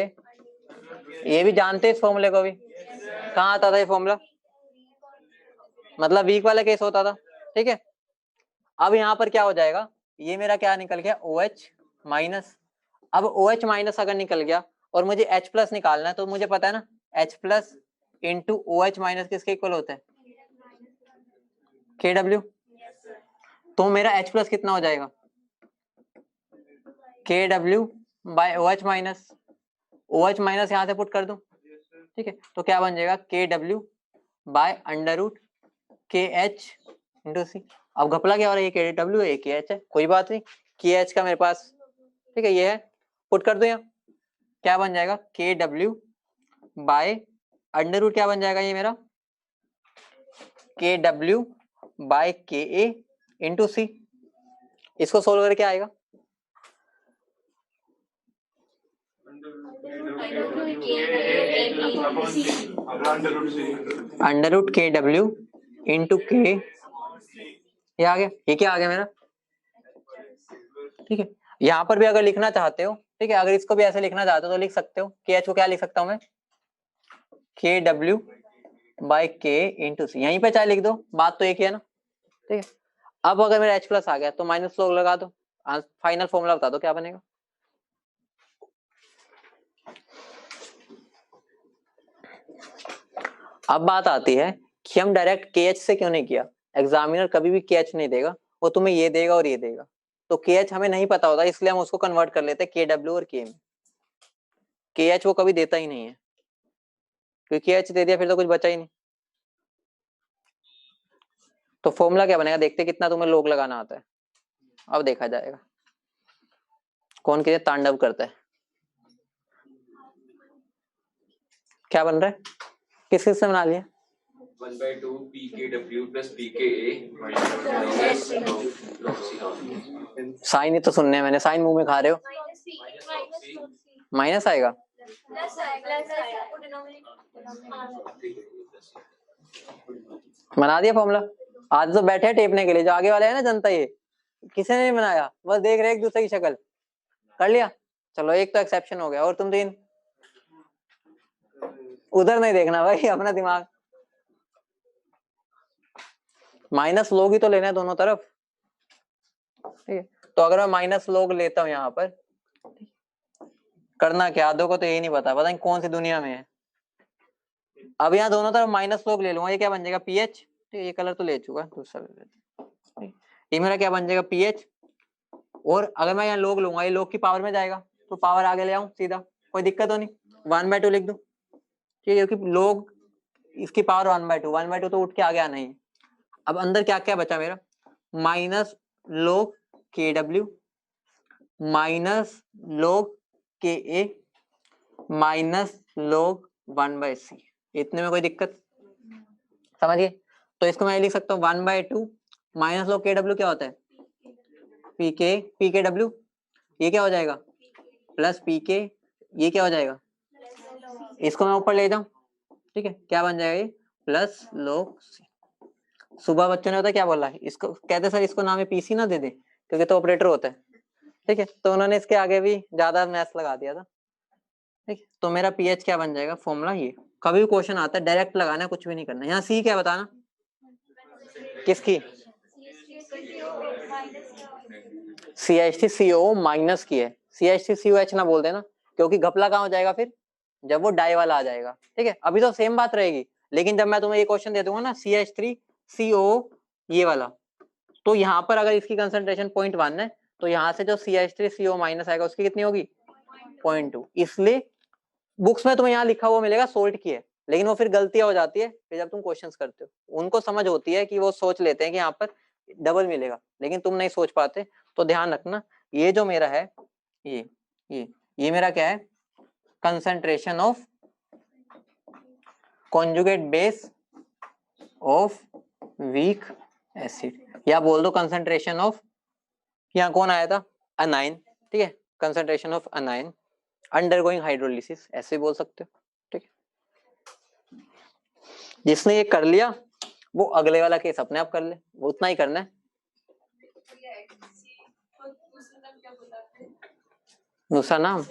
ये भी जानते हैं इस फॉर्मूले को भी, कहाँ आता था ये फॉर्मूला, मतलब वीक वाला केस होता था, ठीक है। अब यहाँ पर क्या हो जाएगा, ये मेरा क्या निकल गया? OH minus. अब OH माइनस अगर निकल गया और मुझे H प्लस निकालना है तो मुझे पता है ना H plus into OH minus किसके इक्वल होता है? KW। तो मेरा H प्लस कितना हो जाएगा? KW by OH minus. OH minus यहाँ से पुट कर दूं, ठीक है। तो क्या बन जाएगा? KW by under root KH into C। अब घपला क्या हो रहा है, ये KW है, ये KH है, कोई बात नहीं, KH का मेरे पास, ठीक है, ये है, पुट कर दो यहाँ, क्या बन जाएगा? KW बाय अंडर रूट क्या बन जाएगा ये मेरा? KW by KA into C। इसको सोल्व करके आएगा under root KW into K, ये आ गया। ये क्या आ गया मेरा? ठीक है। यहाँ पर भी अगर लिखना चाहते हो, ठीक है, अगर इसको भी ऐसे लिखना चाहते हो तो लिख सकते हो। KH को क्या लिख सकता हूँ मैं? KW by K into C। यहीं पे चाहे लिख दो, बात तो एक ही है ना, ठीक है। अब अगर मेरा H प्लस आ गया तो माइनस लोग लगा दो, फाइनल फॉर्मूला बता दो क्या बनेगा। अब बात आती है कि हम डायरेक्ट KH से क्यों नहीं किया। एग्जामिनर कभी भी KH नहीं देगा, वो तुम्हें ये देगा और ये देगा, तो KH हमें नहीं पता होता, इसलिए हम उसको कन्वर्ट कर लेते हैं KW और K में। KH वो कभी देता ही नहीं है, क्योंकि KH दे दिया फिर तो कुछ बचा ही नहीं। तो फॉर्मूला क्या बनेगा, देखते कितना तुम्हें लोग लगाना आता है, अब देखा जाएगा कौन कितने तांडव करता है। क्या बन रहा है, किस किस से बना लिया? 1/2 PKW plus PKA minus log C। Sign ही तो सुनने हैं मैंने, साइन मुंह में खा रहे हो, माइनस आएगा। बना दिया फॉर्मूला। आज तो बैठे हैं टेपने के लिए, जो आगे वाले है ना जनता, ये किसी ने नहीं बनाया, बस देख रहे एक दूसरे की शक्ल। कर लिया, चलो एक तो एक्सेप्शन हो गया, और तुम तीन उधर नहीं देखना भाई, अपना दिमाग, माइनस लोग ही तो लेना है दोनों तरफ, ठीक है। तो अगर मैं माइनस लोग लेता हूं यहाँ पर, करना क्या, आधो को तो यही नहीं पता नहीं कौन सी दुनिया में है। अब यहाँ दोनों तरफ माइनस लोग ले लूंगा, ये क्या बन जाएगा? PH, ठीक है, ये कलर तो ले चुका, दूसरा ले लेते, ये मेरा क्या बन जाएगा? PH। और अगर मैं यहाँ लोग लूंगा, ये लोग की पावर में जाएगा, तो पावर आगे ले आऊं सीधा, कोई दिक्कत तो नहीं, 1/2 लिख दूं, ठीक है, क्योंकि लोग इसकी पावर 1/2 तो उठ के आगे आना ही है। अब अंदर क्या क्या बचा मेरा? माइनस लोग KW माइनस लोग KA माइनस लोग 1/C। इतने में कोई दिक्कत, समझिए। तो इसको मैं लिख सकता हूँ 1/2 माइनस लोग KW क्या होता है? PKW, ये क्या हो जाएगा? प्लस PK, ये क्या हो जाएगा? इसको मैं ऊपर ले जाऊं, ठीक है, क्या बन जाएगा ये? प्लस लोग C। सुबह बच्चों ने होता क्या बोला, इसको कहते सर इसको नाम PC ना दे दे, क्योंकि तो ऑपरेटर होता है, ठीक है, तो उन्होंने इसके आगे भी ज्यादा मैथ्स लगा दिया था, ठीक है। तो मेरा PH क्या बन जाएगा? फॉर्मूला ये कभी भी क्वेश्चन आता है डायरेक्ट लगाना है, कुछ भी नहीं करना। यहाँ C क्या बताना, किसकी? CH3CO माइनस की है, CH3COH ना बोल देना, क्योंकि घपला कहाँ हो जाएगा फिर, जब वो डाई वाला आ जाएगा, ठीक है। अभी तो सेम बात रहेगी, लेकिन जब मैं तुम्हें ये क्वेश्चन दे दूंगा ना CH3CO ये वाला, तो यहाँ पर अगर इसकी कंसंट्रेशन 0.1 है तो यहाँ से जो CH3CO माइनस आएगा उसकी कितनी होगी 0.2। इसलिए बुक्स में तुम्हें यहाँ लिखा हुआ मिलेगा सोल्ट की है, लेकिन वो फिर गलतियां हो जाती है फिर जब तुम क्वेश्चंस करते हो। उनको समझ होती है कि वो सोच लेते हैं कि यहाँ पर डबल मिलेगा, लेकिन तुम नहीं सोच पाते। तो ध्यान रखना ये जो मेरा है ये मेरा क्या है, concentration of conjugate base of weak acid, या बोल दो कंसंट्रेशन ऑफ, यहाँ कौन आया था अनाइन, ठीक है, concentration of anion undergoing hydrolysis, ऐसे बोल सकते हो, ठीक है। जिसने ये कर लिया वो अगले वाला केस अपने आप कर ले, वो उतना ही करना है। दूसरा नाम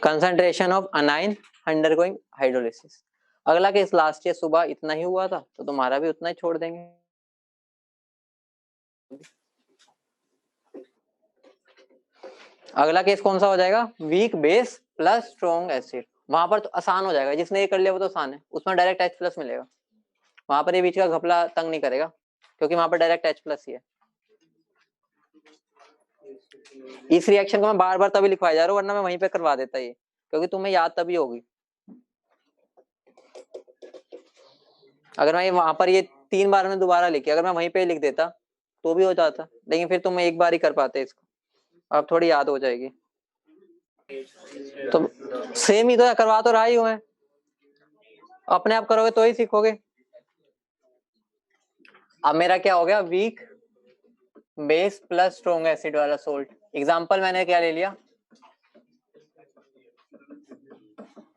concentration of anion undergoing hydrolysis. अगला केस लास्ट ईयर सुबह इतना ही हुआ था तो तुम्हारा भी उतना ही छोड़ देंगे। अगला केस कौन सा हो जाएगा, weak base plus strong acid. वहां पर तो आसान हो जाएगा, जिसने ये कर लिया वो तो आसान है, उसमें डायरेक्ट H प्लस मिलेगा, वहां पर ये बीच का घपला तंग नहीं करेगा क्योंकि वहां पर डायरेक्ट H प्लस ही है। इस रिएक्शन को मैं बार बार तभी लिखवाया जा रहा हूँ वरना मैं वहीं पे करवा देता ये, क्योंकि तुम्हें याद तभी होगी। अगर मैं वहां पर ये 3 बार में दोबारा लिखी, अगर मैं वहीं पे लिख देता तो भी हो जाता, लेकिन फिर तुम एक बार ही कर पाते इसको, अब थोड़ी याद हो जाएगी। तो सेम ही तो करवा तो रहा ही हूं मैं, अपने आप करोगे तो ही सीखोगे। अब मेरा क्या हो गया, weak base plus strong acid वाला सोल्ट। एग्जांपल मैंने क्या ले लिया,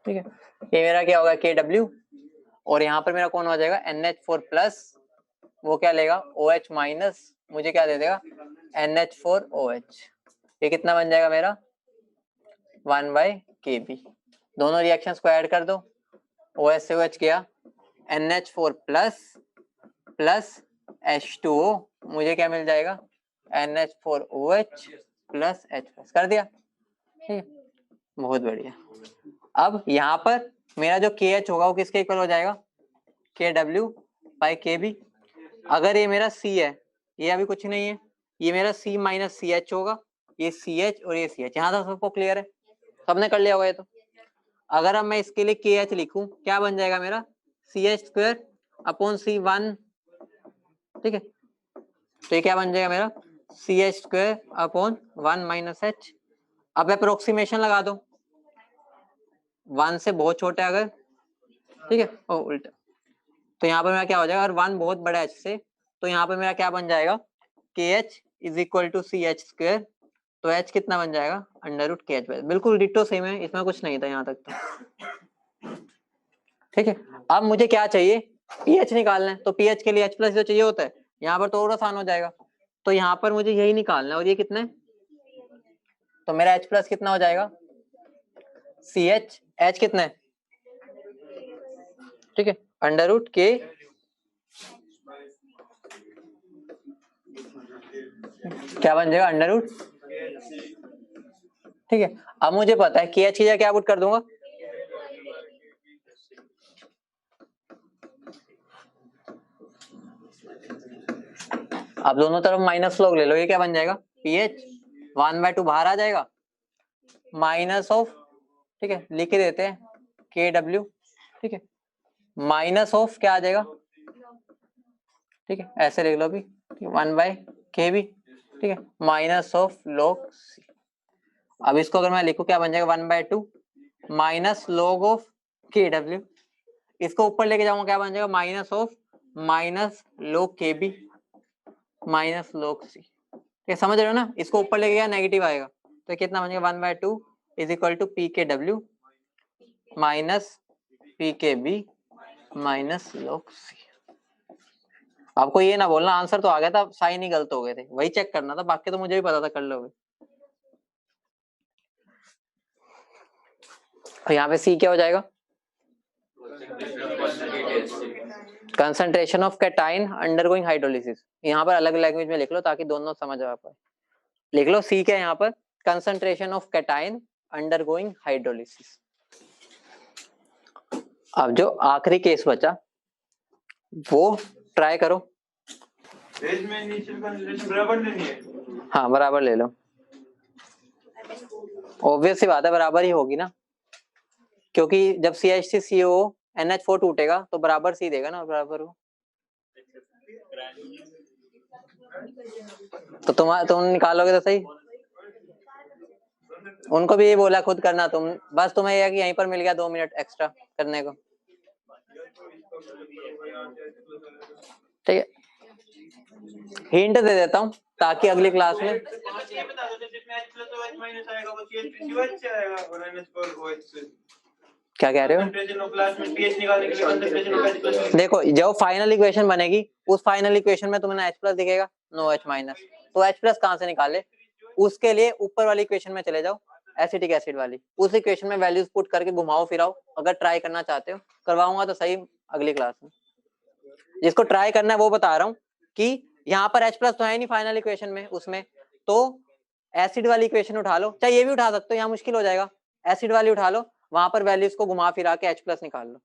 ठीक है, ये मेरा क्या होगा KW, और यहाँ पर मेरा कौन हो जाएगा NH4 प्लस, वो क्या लेगा OH माइनस, मुझे क्या दे देगा NH4OH। ये कितना बन जाएगा मेरा 1/Kb। दोनों रिएक्शंस को ऐड कर दो, OH से OH किया, NH4 प्लस प्लस H2O, मुझे क्या मिल जाएगा NH4OH प्लस H प्लस, कर दिया, ठीक है, बहुत बढ़िया। अब यहाँ पर मेरा जो KH होगा वो किसके इक्वल हो जाएगा KW/Kb। अगर ये मेरा C है, ये अभी कुछ नहीं है, ये मेरा C माइनस CH होगा, ये CH और ये CH, यहाँ तक सबको क्लियर है, सबने कर लिया होगा ये तो। अगर अब मैं इसके लिए KH लिखूं क्या बन जाएगा मेरा CH²/C1, ठीक है, तो ये क्या बन जाएगा मेरा CH²/1 - H। अब अप्रोक्सीमेशन लगा दो, 1 से बहुत छोटा है अगर, ठीक है, ओ उल्टा, तो यहाँ पर मेरा क्या हो जाएगा, अगर 1 बहुत बड़ा H से, तो यहाँ पर मेरा क्या बन जाएगा KH = CH², तो H कितना बन जाएगा √KH। बिल्कुल डिट्टो सेम है, इसमें कुछ नहीं था यहाँ तक तो, ठीक है। अब मुझे क्या चाहिए pH निकालना है, तो pH के लिए H प्लस जो चाहिए होता है, यहाँ पर तो और आसान हो जाएगा, तो यहाँ पर मुझे यही निकालना है, और ये कितना है, तो मेरा H प्लस कितना हो जाएगा CH, H कितना है, ठीक है, √K, क्या बन जाएगा √, ठीक है। अब मुझे पता है KH की जगह क्या पुट कर दूंगा, अब दोनों तरफ माइनस लॉग ले लो, ये क्या बन जाएगा pH 1/2 बाहर आ जाएगा माइनस ऑफ, ठीक है, लिख ही देते हैं KW, ठीक है, माइनस ऑफ क्या आ जाएगा, ठीक है, ऐसे लिख लो अभी 1/Kb, ठीक है, माइनस ऑफ log C। अब इसको अगर मैं लिखूं क्या बन जाएगा 1/2 माइनस log ऑफ KW, इसको ऊपर लेके जाऊंगा क्या बन जाएगा minus of minus log KB minus log C। ये समझ रहे हो ना, इसको ऊपर लेके गया नेगेटिव आएगा, तो कितना बन जाएगा 1/2 = PKW minus PKB minus log C। आपको ये ना बोलना आंसर तो आ गया था, साइन ही गलत हो गए थे, वही चेक करना था, बाकी तो मुझे भी पता था कर लोगे। यहाँ पे C क्या हो जाएगा concentration of cation undergoing hydrolysis. यहाँ पर अलग लैंग्वेज में लिख लो ताकि दोनों समझ आ पाए, लिख लो C क्या है यहाँ पर concentration of cation undergoing hydrolysis. अब जो आखिरी केस बचा वो ट्राई करो, इसमें इनिशियल कंसंट्रेशन बराबर लेनी है। हाँ बराबर ले लो, ऑब्वियस सी बात है बराबर ही होगी ना, क्योंकि जब CH3CO NH4 टूटेगा तो बराबर सी देगा ना, बराबर हो। तो तुम निकालोगे तो सही, उनको भी ये बोला खुद करना तुम, बस तुम्हें यह कि यहीं पर मिल गया 2 मिनट एक्स्ट्रा करने को, ठीक है। हिंट दे देता हूँ ताकि अगली क्लास में, ये बता दो जिसमें H प्लस और H माइनस आएगा वो CH3COH से आएगा और NH4OH से। क्या कह रहे हो? कंसंट्रेशन ऑफ प्लाज्मा में pH निकालने के लिए कंसंट्रेशन ऑफ H प्लस। देखो जो फाइनल इक्वेशन बनेगी उस फाइनल इक्वेशन में तुम्हें ना H प्लस दिखेगा नो H माइनस, तो H प्लस कहाँ से निकाले, उसके लिए ऊपर वाली इक्वेशन में चले जाओ, एसिटिक एसिड वाली, उस इक्वेशन में वैल्यूज पुट करके घुमाओ फिराओ, अगर ट्राई करना चाहते हो करवाऊंगा तो सही अगली क्लास में। जिसको ट्राई करना है वो बता रहा हूँ कि यहाँ पर H प्लस तो है नहीं फाइनल इक्वेशन में, उसमें तो एसिड वाली इक्वेशन उठा लो, चाहे ये भी उठा सकते हो, यहाँ मुश्किल हो जाएगा, एसिड वाली उठा लो, वहां पर वैल्यूज को घुमा फिरा के H प्लस निकाल लो।